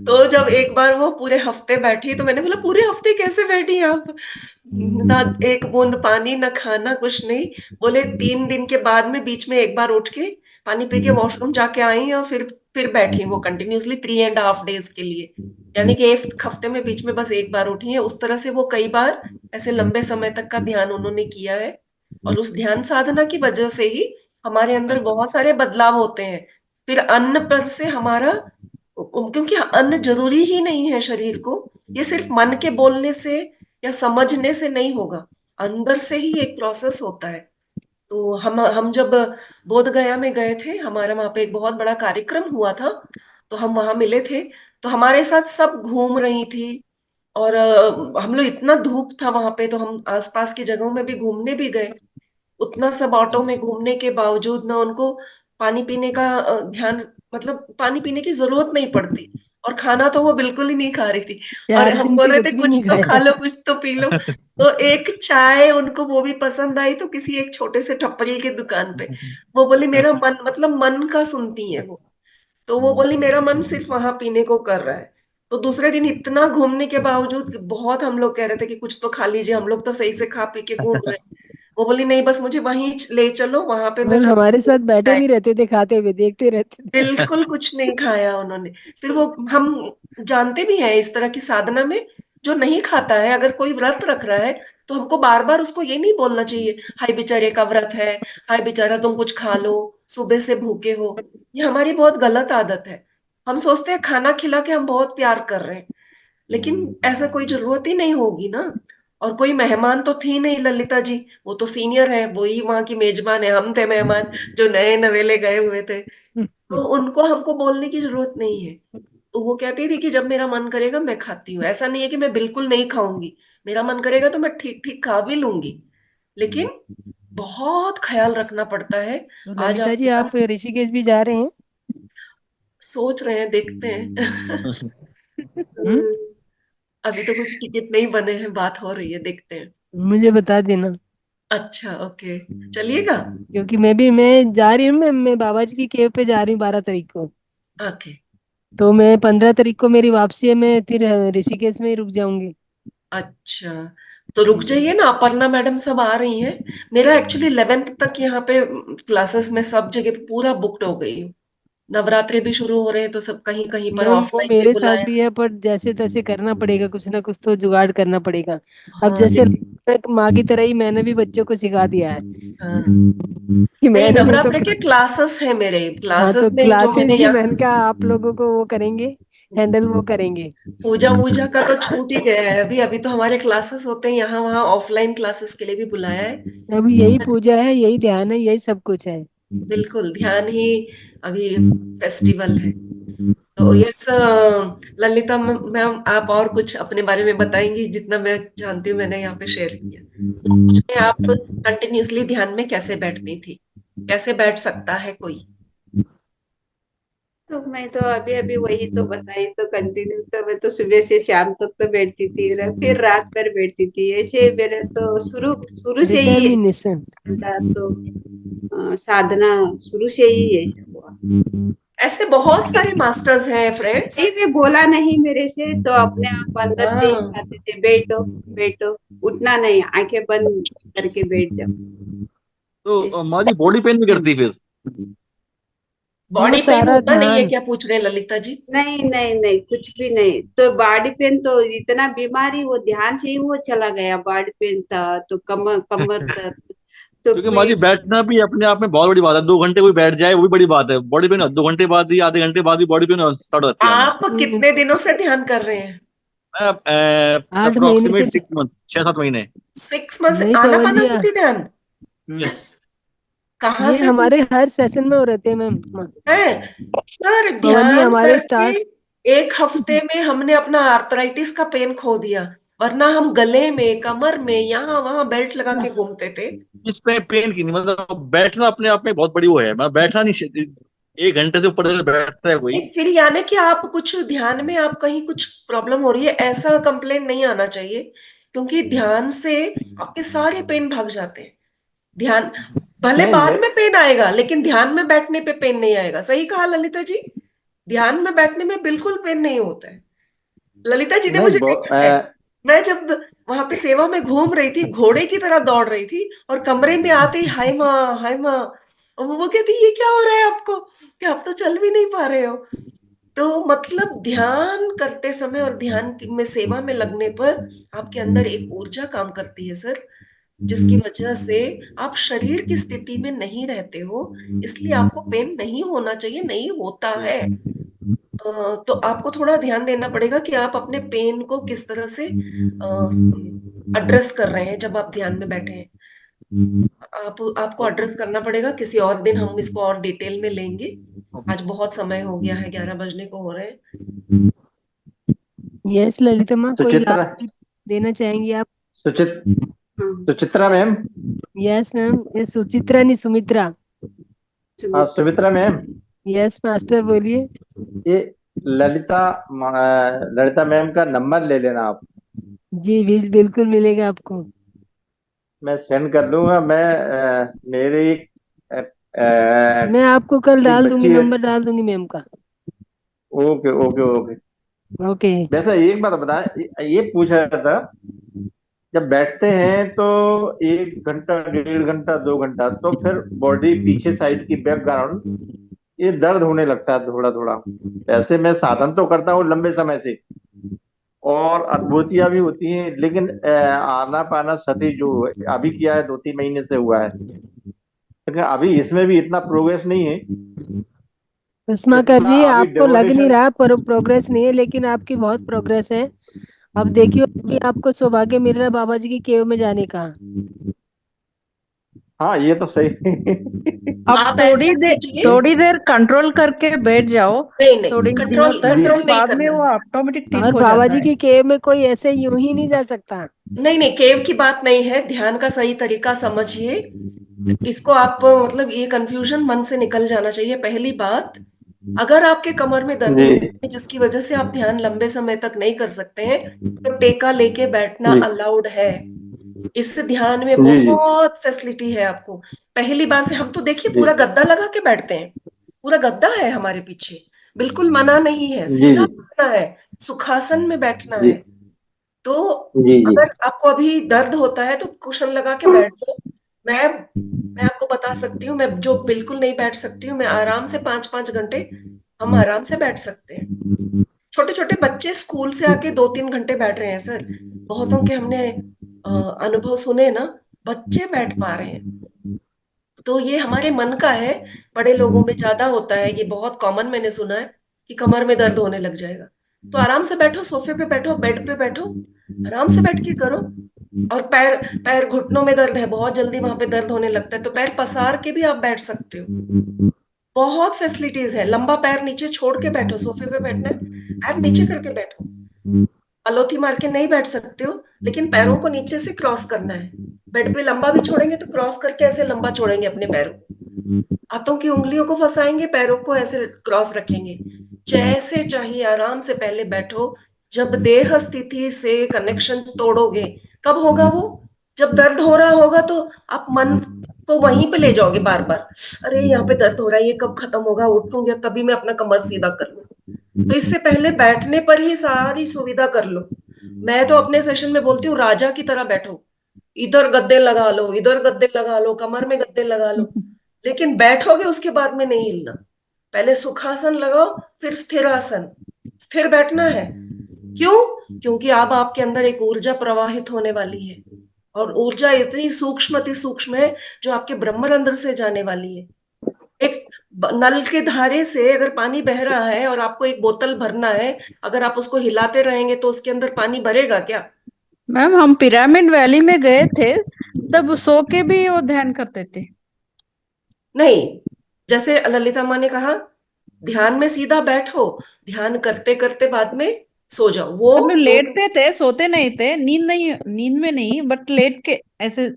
तो जब एक बार वो पूरे हफ्ते बैठी तो मैंने बोला, पूरे हफ्ते कैसे बैठी आप? ना एक बूंद पानी, ना खाना, कुछ नहीं। बोले 3 दिन के बाद में बीच में एक बार उठ के पानी पी के वॉशरूम जाके आई और फिर बैठी वो कंटिन्यूअसली 3.5 डेज के लिए, यानी कि एक हफ्ते में बीच में बस एक बार उठी है। उस तरह से वो कई बार ऐसे लंबे समय तक का ध्यान उन्होंने किया है, और उस ध्यान साधना की वजह से ही हमारे अंदर बहुत सारे बदलाव होते हैं। फिर अन्न पर से हमारा, क्योंकि अन्न जरूरी ही नहीं है शरीर को, ये सिर्फ मन के बोलने से या समझने से नहीं होगा, अंदर से ही एक प्रोसेस होता है। तो हम जब बोध गया में गए थे, हमारा वहां पे एक बहुत बड़ा कार्यक्रम हुआ था, तो हम वहां मिले थे, तो हमारे साथ सब घूम रही थी। और हम लोग, इतना धूप था वहां पे, तो हम आसपास की जगहों में भी घूमने भी गए। उतना सब ऑटो में घूमने के बावजूद ना उनको पानी पीने का ध्यान, मतलब पानी पीने की जरूरत नहीं पड़ती, और खाना तो वो बिल्कुल ही नहीं खा रही थी। और 4 हम दिन बोल से रहे थे कुछ भी कुछ नहीं तो खा खाया। लो, कुछ तो पी लो। तो एक चाय उनको वो भी पसंद आई, तो किसी एक छोटे से ठप्परी की दुकान पे वो बोली मेरा मन, मतलब मन का सुनती है वो, तो वो बोली मेरा मन सिर्फ वहां पीने को कर रहा है। तो दूसरे दिन इतना घूमने के बावजूद बहुत हम लोग कह रहे थे कि कुछ तो खा लीजिए, हम लोग तो सही से खा पी के घूम रहे हैं। वो बोली नहीं, बस मुझे वहीं ले चलो, वहां पे मैं और फिर हमारे साथ बैठे नहीं रहते थे, खाते हुए देखते रहते थे। बिल्कुल कुछ नहीं खाया उन्होंने। फिर वो, हम जानते भी हैं इस तरह की साधना में, जो नहीं खाता है अगर कोई व्रत रख रहा है, तो हमको बार बार उसको ये नहीं बोलना चाहिए हाय बेचारे का व्रत है, हाय बेचारा तुम कुछ खा लो, सुबह से भूखे हो। ये हमारी बहुत गलत आदत है। हम सोचते हैं खाना खिला के हम बहुत प्यार कर रहे हैं, लेकिन ऐसा कोई जरूरत ही नहीं होगी ना। और कोई मेहमान तो थी नहीं ललिता जी, वो तो सीनियर है, वो ही वहां की मेजबान है, हम थे मेहमान जो नए नवेले गए हुए थे। तो उनको हमको बोलने की जरूरत नहीं है। तो वो कहती थी कि जब मेरा मन करेगा मैं खाती हूँ, ऐसा नहीं है कि मैं बिल्कुल नहीं खाऊंगी, मेरा मन करेगा तो मैं ठीक ठीक खा भी लूंगी, लेकिन बहुत ख्याल रखना पड़ता है। तो आज ललिता आप जी, आप ऋषिकेश भी जा रहे हैं? सोच रहे हैं, देखते हैं। हम्म? अभी तो कुछ टिकट नहीं बने हैं, बात हो रही है, देखते हैं। मुझे बता देना, अच्छा, ओके, चलिएगा। क्योंकि मैं जा रही हूँ, मैं बाबा जी की केव पे जा रही हूँ 12 तारीख को। ओके, तो मैं 15 तारीख को मेरी वापसी है, मैं फिर ऋषिकेश में ही रुक जाऊंगी। अच्छा, तो रुक जाइए ना, अपर्णा मैडम सब आ रही हैं। मेरा एक्चुअली 11th तक यहाँ पे क्लासेस में सब जगह पे पूरा बुकड हो गई हूँ। नवरात्रि भी शुरू हो रहे हैं, तो सब कहीं कहीं पर मैम वो ऑफलाइन भी मेरे साथ बुलाया। भी है, पर जैसे तैसे करना पड़ेगा, कुछ ना कुछ तो जुगाड़ करना पड़ेगा। अब हाँ, जैसे एक माँ की तरह ही मैंने भी बच्चों को सिखा दिया है हाँ, कि नहीं, मैंने नहीं तो नवरात्र के क्लासेस हैं मेरे, हाँ, तो क्लासेस में जो क्लासेस मैंने भी यहाँ, मैंने कहा आप लोगों को वो करेंगे, हैंडल वो करेंगे। पूजा वूजा का तो छूट ही गया है। अभी अभी तो हमारे क्लासेस होते हैं यहाँ वहाँ, ऑफलाइन क्लासेस के लिए भी बुलाया है। अभी यही पूजा है, यही ध्यान है, यही सब कुछ है। बिल्कुल, ध्यान ही अभी फेस्टिवल है। तो यस, ललिता मैम, आप और कुछ अपने बारे में बताएंगी? जितना मैं जानती हूँ मैंने यहाँ पे शेयर किया। वो पूछ रहे हैं, आप कंटिन्यूअसली ध्यान में कैसे बैठती थी, कैसे बैठ सकता है कोई? तो मैं तो अभी अभी वही तो बताई, तो कंटिन्यू तो मैं तो सुबह से शाम तक तो बैठती थी, फिर रात भर बैठती थी, ऐसे मेरे तो शुरू शुरू से ही डिटर्मिनेशन। था। तो साधना शुरू से ही ऐसा हुआ। ऐसे बहुत सारे मास्टर्स हैं फ्रेंड्स। कहीं पे बोला नहीं मेरे से, तो अपने आप अंदर से ही हाँ, खाते थे, बैठो बैठो, उठना नहीं, आंखें बंद करके बैठ जाओ। तो ऐसे- माँ जी बॉडी पेन भी करती फिर? वो बॉडी पेन सारा होता नहीं है ध्यान। क्या, पूछ रहे हैं ललिता जी? नहीं नहीं नहीं, कुछ भी नहीं। तो बॉडी पेन तो इतना बीमारी वो ध्यान से ही वो चला गया। बॉडी पेन था तो कमर कमर दर्द, तो क्योंकि माँ जी पीठ। बैठना भी अपने आप में बहुत बड़ी बात है। 2 घंटे कोई बैठ जाए वो भी बड़ी बात है। बॉडी पेन 2 घंटे बाद ही, आधे घंटे बाद ही बॉडी पेन स्टार्ट हो जाती है हमें। आप कितने दिनों से ध्यान कर रहे हैं? मैं 8 महीने से। अप्रोक्सीमेट 6 मंथ, 6-7 महीने। 6 मंथ? नहीं आना पवन पाना जी, सती ध्यान यस। कहाँ ये से हमारे हर सेशन में हो रहते हैं मैम। है सर? पवन जी ध्यान हमारे करके स्टार्ट। एक हफ्ते में हमने अपना आर्थराइटिस का पेन खो दिया, वरना हम गले में, कमर में, यहाँ वहां बेल्ट लगा के घूमते थे। इस पे पेन की नहीं, मतलब बैठना अपने आप में बहुत बड़ी वो है। मैं बैठना नहीं, 1 घंटे से ऊपर बैठता है कोई। नहीं, फिर यानी कि आप कुछ ध्यान में, आप कहीं कुछ प्रॉब्लम हो रही है, ऐसा कंप्लेन नहीं आना चाहिए, क्योंकि ध्यान से आपके सारे पेन भाग जाते हैं। ध्यान, भले नहीं बाद में पेन आएगा, लेकिन ध्यान में बैठने पे पेन नहीं आएगा। सही कहा ललिता जी, ध्यान में बैठने में बिल्कुल पेन नहीं होता है। ललिता जी ने नहीं मुझे देखा है, मैं जब वहां पे सेवा में घूम रही थी, घोड़े की तरह दौड़ रही थी, और कमरे में आते ही हाय माँ हाय माँ, और वो कहती ये क्या हो रहा है आपको, कि आप तो चल भी नहीं पा रहे हो। तो मतलब ध्यान करते समय और ध्यान में सेवा में लगने पर आपके अंदर एक ऊर्जा काम करती है सर, जिसकी वजह से आप शरीर की स्थिति में नहीं रहते हो, इसलिए आपको पेन नहीं होना चाहिए, नहीं होता है। तो आपको थोड़ा ध्यान देना पड़ेगा कि आप अपने पेन को किस तरह से एड्रेस कर रहे हैं जब आप ध्यान में बैठे हैं। आपको एड्रेस करना पड़ेगा, किसी और दिन हम इसको और डिटेल में लेंगे। आज बहुत समय हो गया है, 11 बजने को हो रहे हैं। यस ललिता माँ, कोई सुचित्रा लास्ट देना चाहेंगी आप? सुचित्रा मैम। यस मैम, ये सुचित्रा नहीं, सुमित्रा। हाँ सुमित्रा मैम। यस मास्टर बोलिए। ये ललिता मैम का नंबर ले लेना आप। जी बिल्कुल मिलेगा आपको। मैं सेंड कर दूंगा। मेरे एक मैं आपको कल डाल दूंगी, बच्ची है। नंबर डाल दूंगी मैम का। Okay okay okay okay. वैसे एक बात बता, ये पूछ रहा था, जब बैठते हैं तो 1 घंटा 1.5 घंटा 2 घंटा तो फिर बॉडी पीछे साइड की बैकग्राउंड ये दर्द होने लगता है थोड़ा थोड़ा। वैसे मैं साधन तो करता हूँ लंबे समय से और अनुभूतियां भी होती हैं, लेकिन आना पाना सती जो अभी किया है 2-3 महीने से हुआ है, लेकिन अभी इसमें भी इतना प्रोग्रेस नहीं है उस्माकर जितना जी, अभी आपको लग नहीं डेमोनेशन। रहा पर प्रोग्रेस नहीं है, लेकिन आपकी बहुत प्रोग्रेस है। अब देखियो कि आपको सौभाग्य मिल रहा है बाबा जी की केव में जाने का। हाँ ये तो सही आप आप ऐसा कीजिए। थोड़ी देर कंट्रोल करके बैठ जाओ, नहीं थोड़ी दिनों कंट्रोल तक, नहीं बाद में करना वो है। ऑटोमेटिक ठीक और हो बाबा जाता जी है। की केव में कोई ऐसे यूं ही नहीं जा सकता। नहीं केव की बात नहीं है, ध्यान का सही तरीका समझिए। इसको आप मतलब ये कंफ्यूजन मन से निकल जाना चाहिए। पहली बात, अगर आपके कमर में दर्द जी होती है जिसकी वजह से आप ध्यान लंबे समय तक नहीं कर सकते हैं, तो टेका लेके बैठना जी अलाउड है। इस ध्यान में जी जी बहुत फैसिलिटी है आपको। पहली बार से हम तो देखिए जी पूरा गद्दा लगा के बैठते हैं, पूरा गद्दा है हमारे पीछे, बिल्कुल मना नहीं है, जी सीधा जी बैठना है, सुखासन में बैठना जी है। तो जी जी अगर आपको अभी दर्द होता है तो कुशन लगा के बैठ जाओ। मैं आपको बता सकती हूँ, मैं जो बिल्कुल नहीं बैठ सकती हूँ, मैं आराम से 5-5 घंटे हम आराम से बैठ सकते हैं। छोटे छोटे बच्चे स्कूल से आके 2-3 घंटे बैठ रहे हैं सर। बहुतों के हमने अनुभव सुने ना, बच्चे बैठ पा रहे हैं। तो ये हमारे मन का है, बड़े लोगों में ज्यादा होता है, ये बहुत कॉमन मैंने सुना है कि कमर में दर्द होने लग जाएगा। तो आराम से बैठो, सोफे पे बैठो, बेड पे बैठो, आराम से बैठ के करो। और पैर पैर घुटनों में दर्द है, बहुत जल्दी वहां पे दर्द होने लगता है, तो पैर पसार के भी आप बैठ सकते हो। बहुत फैसिलिटीज है। लंबा पैर नीचे छोड़ के बैठो, सोफे पे बैठना है पैर नीचे करके बैठो। पलोथी मार के नहीं बैठ सकते हो, लेकिन पैरों को नीचे से क्रॉस करना है। बेड पे लंबा भी छोड़ेंगे तो क्रॉस करके ऐसे लंबा छोड़ेंगे अपने पैरों को, हाथों की उंगलियों को फंसाएंगे, पैरों को ऐसे क्रॉस रखेंगे। जैसे चाहिए आराम से पहले बैठो। जब देह स्थिति से कनेक्शन तोड़ोगे, कब होगा वो? जब दर्द हो रहा होगा तो आप मन को वहीं पे ले जाओगे बार बार, अरे यहाँ पे दर्द हो रहा है, ये कब खत्म होगा, उठूंगा तभी मैं अपना कमर सीधा कर लूं। तो इससे पहले बैठने पर ही सारी सुविधा कर लो। मैं तो अपने सेशन में बोलती हूँ राजा की तरह बैठो, इधर गद्दे लगा लो, इधर गद्दे लगा लो, कमर में गद्दे लगा लो, लेकिन बैठोगे उसके बाद में नहीं हिलना। पहले सुखासन लगाओ, फिर स्थिरासन। स्थिर बैठना है। क्यों? क्योंकि अब आपके अंदर एक ऊर्जा प्रवाहित होने वाली है, और ऊर्जा इतनी सूक्ष्म अति सूक्ष्म है जो आपके ब्रह्मरंध्र से जाने वाली है। एक नल के धारे से अगर पानी बह रहा है और आपको एक बोतल भरना है, अगर आप उसको हिलाते रहेंगे तो उसके अंदर पानी भरेगा क्या? मैम हम पिरामिड वैली में गए थे, तब सो के भी वो ध्यान करते थे। नहीं, जैसे ललिता माँ ने कहा, ध्यान में सीधा बैठो, ध्यान करते करते बाद में सो जाओ। वो मतलब 2 लेटते थे, सोते नहीं थे, नींद में नहीं, बट लेट के ऐसे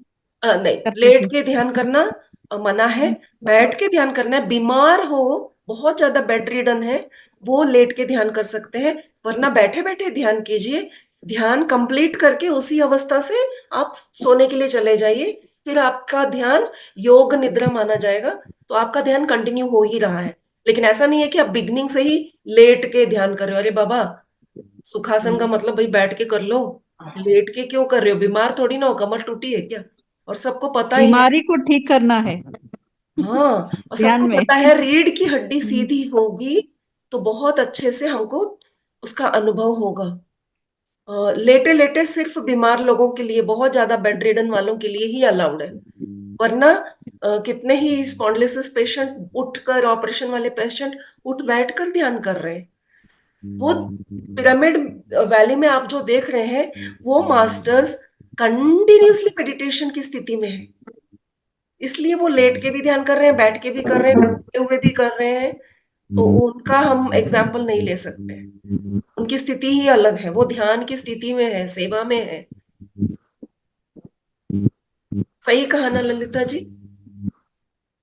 नहीं, करते लेट थे। के ध्यान करना मना है, बैठ के ध्यान करना है। बीमार हो, बहुत ज्यादा बेड रिडन है, वो लेट के ध्यान कर सकते हैं, वरना बैठे बैठे ध्यान कीजिए। ध्यान कंप्लीट करके उसी अवस्था से आप सोने के लिए चले जाइए, फिर आपका ध्यान योग निद्रा माना जाएगा। तो आपका ध्यान कंटिन्यू हो ही रहा है, लेकिन ऐसा नहीं है कि आप बिगनिंग से ही लेट के ध्यान कर रहे हो। अरे बाबा, सुखासन का मतलब भाई बैठ के कर लो, लेट के क्यों कर रहे हो? बीमार थोड़ी ना हो, कमर टूटी है क्या? और सबको पता ही है। बीमारी को ठीक करना है। हाँ, और ध्यान सबको में। पता है रीढ़ की हड्डी सीधी होगी तो बहुत अच्छे से हमको उसका अनुभव होगा। लेटे लेटे सिर्फ बीमार लोगों के लिए, बहुत ज्यादा बेड रिडन वालों के लिए ही अलाउड है, वरना कितने ही स्पॉन्डिलोसिस पेशेंट उठकर, ऑपरेशन वाले पेशेंट उठ बैठ कर ध्यान कर रहे हैं। वो पिरामिड वैली में आप जो देख रहे हैं वो मास्टर्स कंटिन्यूसली मेडिटेशन की स्थिति में है, इसलिए वो लेट के भी ध्यान कर रहे हैं, बैठ के भी कर रहे हैं, घूमते हुए भी कर रहे हैं। तो उनका हम एग्जाम्पल नहीं ले सकते, उनकी स्थिति ही अलग है, वो ध्यान की स्थिति में है, सेवा में है। सही कहा ना ललिता जी?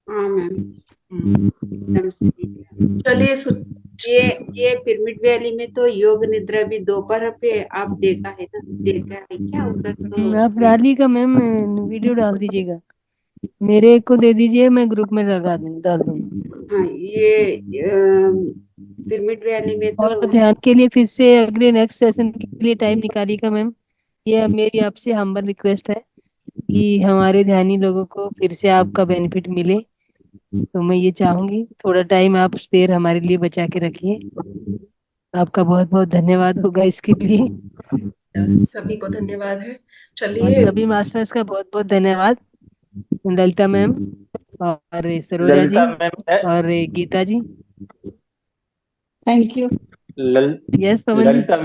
हाँ मैम, एकदम सही। चलिए ये पिरामिड वैली में तो योग निद्रा भी दोपहर पे आप देखा है ना, देखा है क्या उधर? तो आप डालिएगा मैम, वीडियो डाल दीजिएगा, मेरे को दे दीजिए, मैं ग्रुप में डाल दूंगा। हाँ, ये पिरामिड वैली में तो और ध्यान के लिए फिर से अगले नेक्स्ट सेशन के लिए टाइम निकालिएगा मैम, ये मेरी आपसे हम्बल रिक्वेस्ट है कि हमारे ध्यानी लोगों को फिर से आपका बेनिफिट मिले, तो मैं ये चाहूंगी थोड़ा टाइम आप स्पेयर हमारे लिए बचा के रखिए। आपका बहुत बहुत धन्यवाद होगा इसके लिए। सभी को धन्यवाद है। और चलिए, सभी मास्टर्स का बहुत बहुत धन्यवाद, ललिता मैम और सरोजा जी ललिता मैम और Geeta ji. Thank you. Yes Pawan ji. Lalita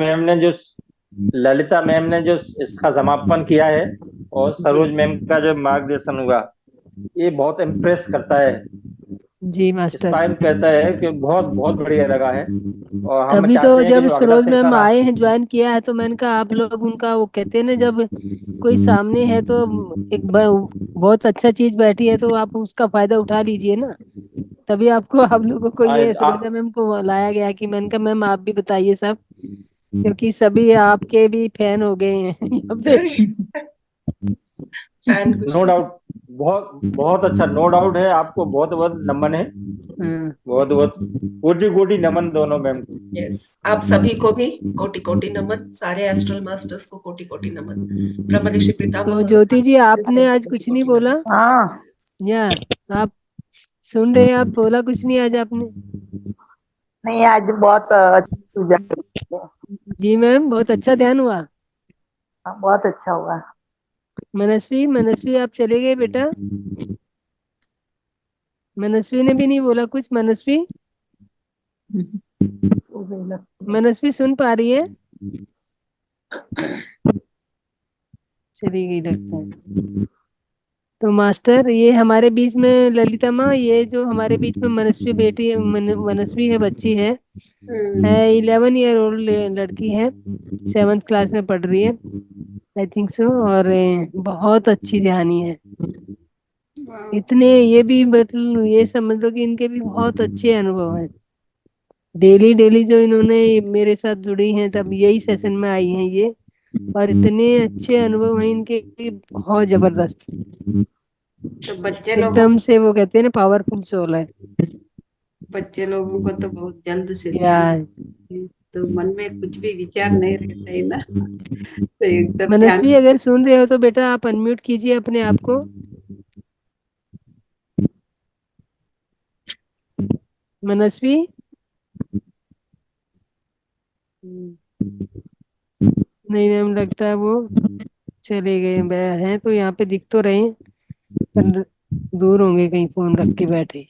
ma'am ने जो इसका समापन किया है और सरोज मैम का जो मार्गदर्शन हुआ, ये बहुत इम्प्रेस करता है जी मास्टर, इंस्पायर करता है कि बहुत बहुत बढ़िया लगा है। और हम तभी तो चाहते हैं कि जब जो अगला सरोज मैम सेशन आए हैं, ज्वाइन किया है, तो मैंने कहा आप लोग उनका, वो कहते हैं ना जब कोई सामने है तो एक बहुत अच्छा चीज बैठी है तो आप उसका फायदा उठा लीजिए ना, तभी आपको आप लोगों को ये सरोजा मैम को लाया गया कि मैंने कहा मैम आप भी बताइए सब, क्योंकि सभी आपके भी फैन हो गए हैं यहाँ पे। नो डाउट, बहुत बहुत अच्छा, नो डाउट है। आपको बहुत बहुत नमन है, बहुत बहुत कोटि कोटि नमन दोनों मैम। यस, आप सभी को भी कोटि कोटि नमन, सारे एस्ट्रल मास्टर्स को कोटि कोटि नमन। ब्रह्म ऋषि पितामह तो ज्योति जी आपने आज कुछ नहीं बोला? हाँ, या आप सुन रहे हैं, आप बोला कुछ नहीं आज आपने? नहीं आज बहुत अच्छा, जी मैम, बहुत अच्छा ध्यान हुआ। बहुत अच्छा हुआ। मनस्वी, मनस्वी आप चले गए बेटा? मनस्वी ने भी नहीं बोला कुछ। मनस्वी, मनस्वी सुन पा रही है? चली गई लगता है। तो मास्टर, ये हमारे बीच में ललिता माँ, ये जो हमारे बीच में मनस्वी बेटी है, मनस्वी है, बच्ची है 11 ईयर ओल्ड लड़की है, 7th क्लास में पढ़ रही है आई थिंक सो, और बहुत अच्छी ध्यानी है। इतने ये भी मतलब ये समझ लो कि इनके भी बहुत अच्छे अनुभव हैं, डेली डेली जो इन्होंने मेरे साथ जुड़ी हैं तब यही सेशन में आई हैं ये, और इतने अच्छे अनुभव हैं इनके कि बहुत जबरदस्त, तो बच्चे लोगों एकदम से वो कहते हैं ना पावरफुल सोल है। बच्चे लोगों को तो बहुत जल्द से या तो मन में कुछ भी विचार नहीं रहता है ना, तो एकदम मनस्वी अगर सुन रहे हो तो बेटा आप अनम्यूट कीजिए अपने आप को। मनस्वी, नहीं मैम, लगता है वो चले गए हैं, तो यहाँ पे दिख तो रहे हैं पर दूर होंगे कहीं फोन रख के बैठे।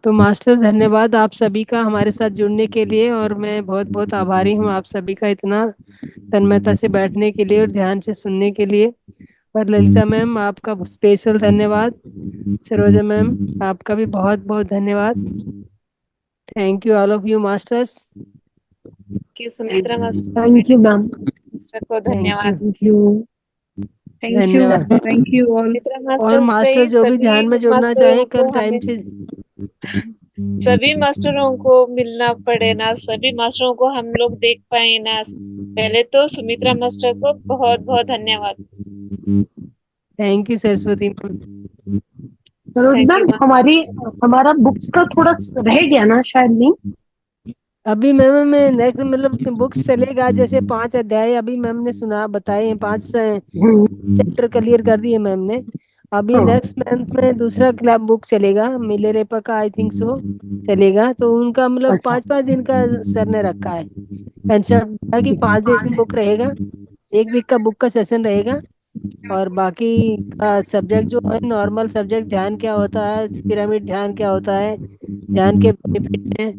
तो मास्टर धन्यवाद आप सभी का हमारे साथ जुड़ने के लिए, और मैं बहुत बहुत आभारी हूँ आप सभी का इतना तन्मयता से बैठने के लिए और ध्यान से सुनने के लिए। और ललिता मैम आपका स्पेशल धन्यवाद, सरोजा मैम आपका भी बहुत बहुत धन्यवाद। Thank you all of you masters. Sumitra master, thank you ma'am, को धन्यवाद। थैंक यू, धन्यवाद। Thank you all. सुमित्रा और मास्टर जो भी ध्यान में जुड़ना चाहें कल टाइम से, सभी मास्टरों को मिलना पड़े ना, सभी मास्टरों को हम लोग देख पाए ना। पहले तो सुमित्रा मास्टर को बहुत बहुत धन्यवाद। Thank you Saraswati. हमारा बुक्स का थोड़ा रह गया ना शायद, नहीं अभी मैम मैं नेक्स्ट मतलब बुक्स चलेगा, जैसे 5 अध्याय अभी मैम ने सुना बताए हैं, 5 चैप्टर क्लियर कर दिए मैम ने, अभी नेक्स्ट मंथ में दूसरा क्लब बुक चलेगा, मिलेरेपा का आई थिंक सो चलेगा। तो उनका मतलब अच्छा। 5-5 दिन का सर ने रखा है कंसेप्ट कि 5 दिन बुक रहेगा, 1 वीक का बुक का सेशन रहेगा। और बाकी का सब्जेक्ट जो है नॉर्मल सब्जेक्ट, ध्यान क्या होता है, पिरामिड ध्यान क्या होता है, ध्यान के बेनिफिट हैं,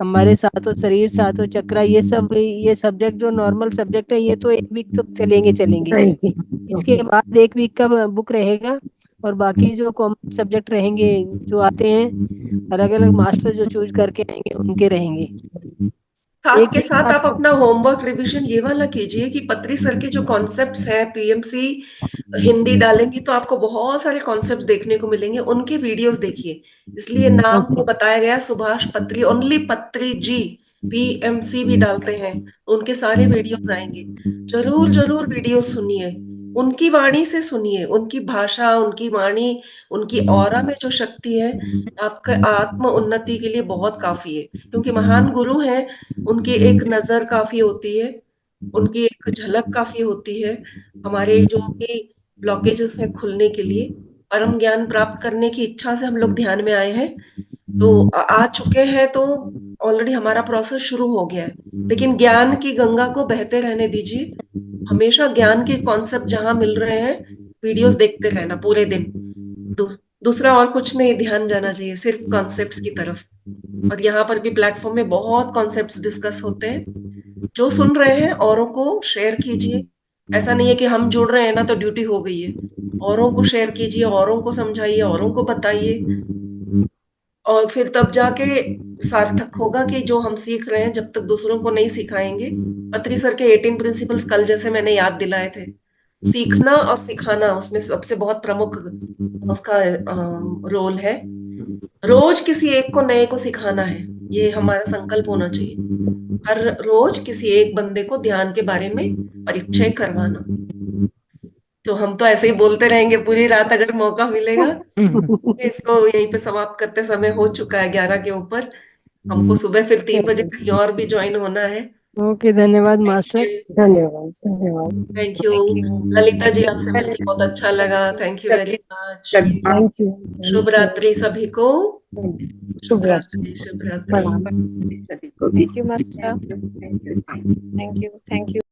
हमारे सातों शरीर, सातों चक्रा, ये सब्जेक्ट जो नॉर्मल सब्जेक्ट है, ये तो 1 वीक तो चलेंगे। इसके बाद 1 वीक का बुक रहेगा, और बाकी जो कॉमन सब्जेक्ट रहेंगे जो आते हैं अलग अलग मास्टर जो चूज करके आएंगे उनके रहेंगे। साथ एक के वीक साथ का आप अपना होमवर्क रिवीजन ये वाला कीजिए कि पत्री सर के जो कॉन्सेप्ट्स हैं, पीएमसी हिंदी डालेंगे तो आपको बहुत सारे कॉन्सेप्ट देखने को मिलेंगे, उनके वीडियोस देखिए। इसलिए नाम को बताया गया सुभाष पत्री, ओनली पत्री जी, पीएमसी भी डालते हैं, उनके सारे वीडियोस आएंगे। जरूर जरूर वीडियो सुनिए, उनकी वाणी से सुनिए, उनकी भाषा, उनकी वाणी, उनकी ऑरा में जो शक्ति है आपके आत्म उन्नति के लिए बहुत काफी है। क्योंकि महान गुरु हैं, उनकी एक नजर काफी होती है, उनकी एक झलक काफी होती है हमारे जो भी ब्लॉकेजेस हैं खुलने के लिए। परम ज्ञान प्राप्त करने की इच्छा से हम लोग ध्यान में आए हैं, तो आ चुके हैं, तो ऑलरेडी हमारा प्रोसेस शुरू हो गया है। लेकिन ज्ञान की गंगा को बहते रहने दीजिए, हमेशा ज्ञान के कॉन्सेप्ट जहां मिल रहे हैं वीडियोस देखते रहना पूरे दिन। दूसरा और कुछ नहीं ध्यान जाना चाहिए, सिर्फ कॉन्सेप्ट्स की तरफ। और यहाँ पर भी प्लेटफॉर्म में बहुत कॉन्सेप्ट्स डिस्कस होते हैं, जो सुन रहे हैं औरों को शेयर कीजिए। ऐसा नहीं है कि हम जुड़ रहे हैं ना तो ड्यूटी हो गई है, औरों को शेयर कीजिए, औरों को समझाइए, औरों को बताइए, और फिर तब जाके सार्थक होगा कि जो हम सीख रहे हैं जब तक दूसरों को नहीं सिखाएंगे। पत्री सर के 18 प्रिंसिपल्स कल जैसे मैंने याद दिलाए थे, सीखना और सिखाना उसमें सबसे बहुत प्रमुख उसका रोल है। रोज किसी एक को नए को सिखाना है, ये हमारा संकल्प होना चाहिए। हर रोज किसी एक बंदे को ध्यान के बारे में परिचय करवाना। तो हम तो ऐसे ही बोलते रहेंगे पूरी रात अगर मौका मिलेगा। इसको यहीं पे समाप्त करते समय हो चुका है 11 के ऊपर। हमको सुबह फिर 3 बजे कहीं और भी ज्वाइन होना है। ओके, धन्यवाद मास्टर। धन्यवाद धन्यवाद। थैंक यू ललिता जी, आपसे मिलकर बहुत अच्छा लगा। Thank you very much. Thank you. शुभ रात्रि सभी को। शुभ रात्रि। शुभ रात्रि। सभी को thank you master. Thank you.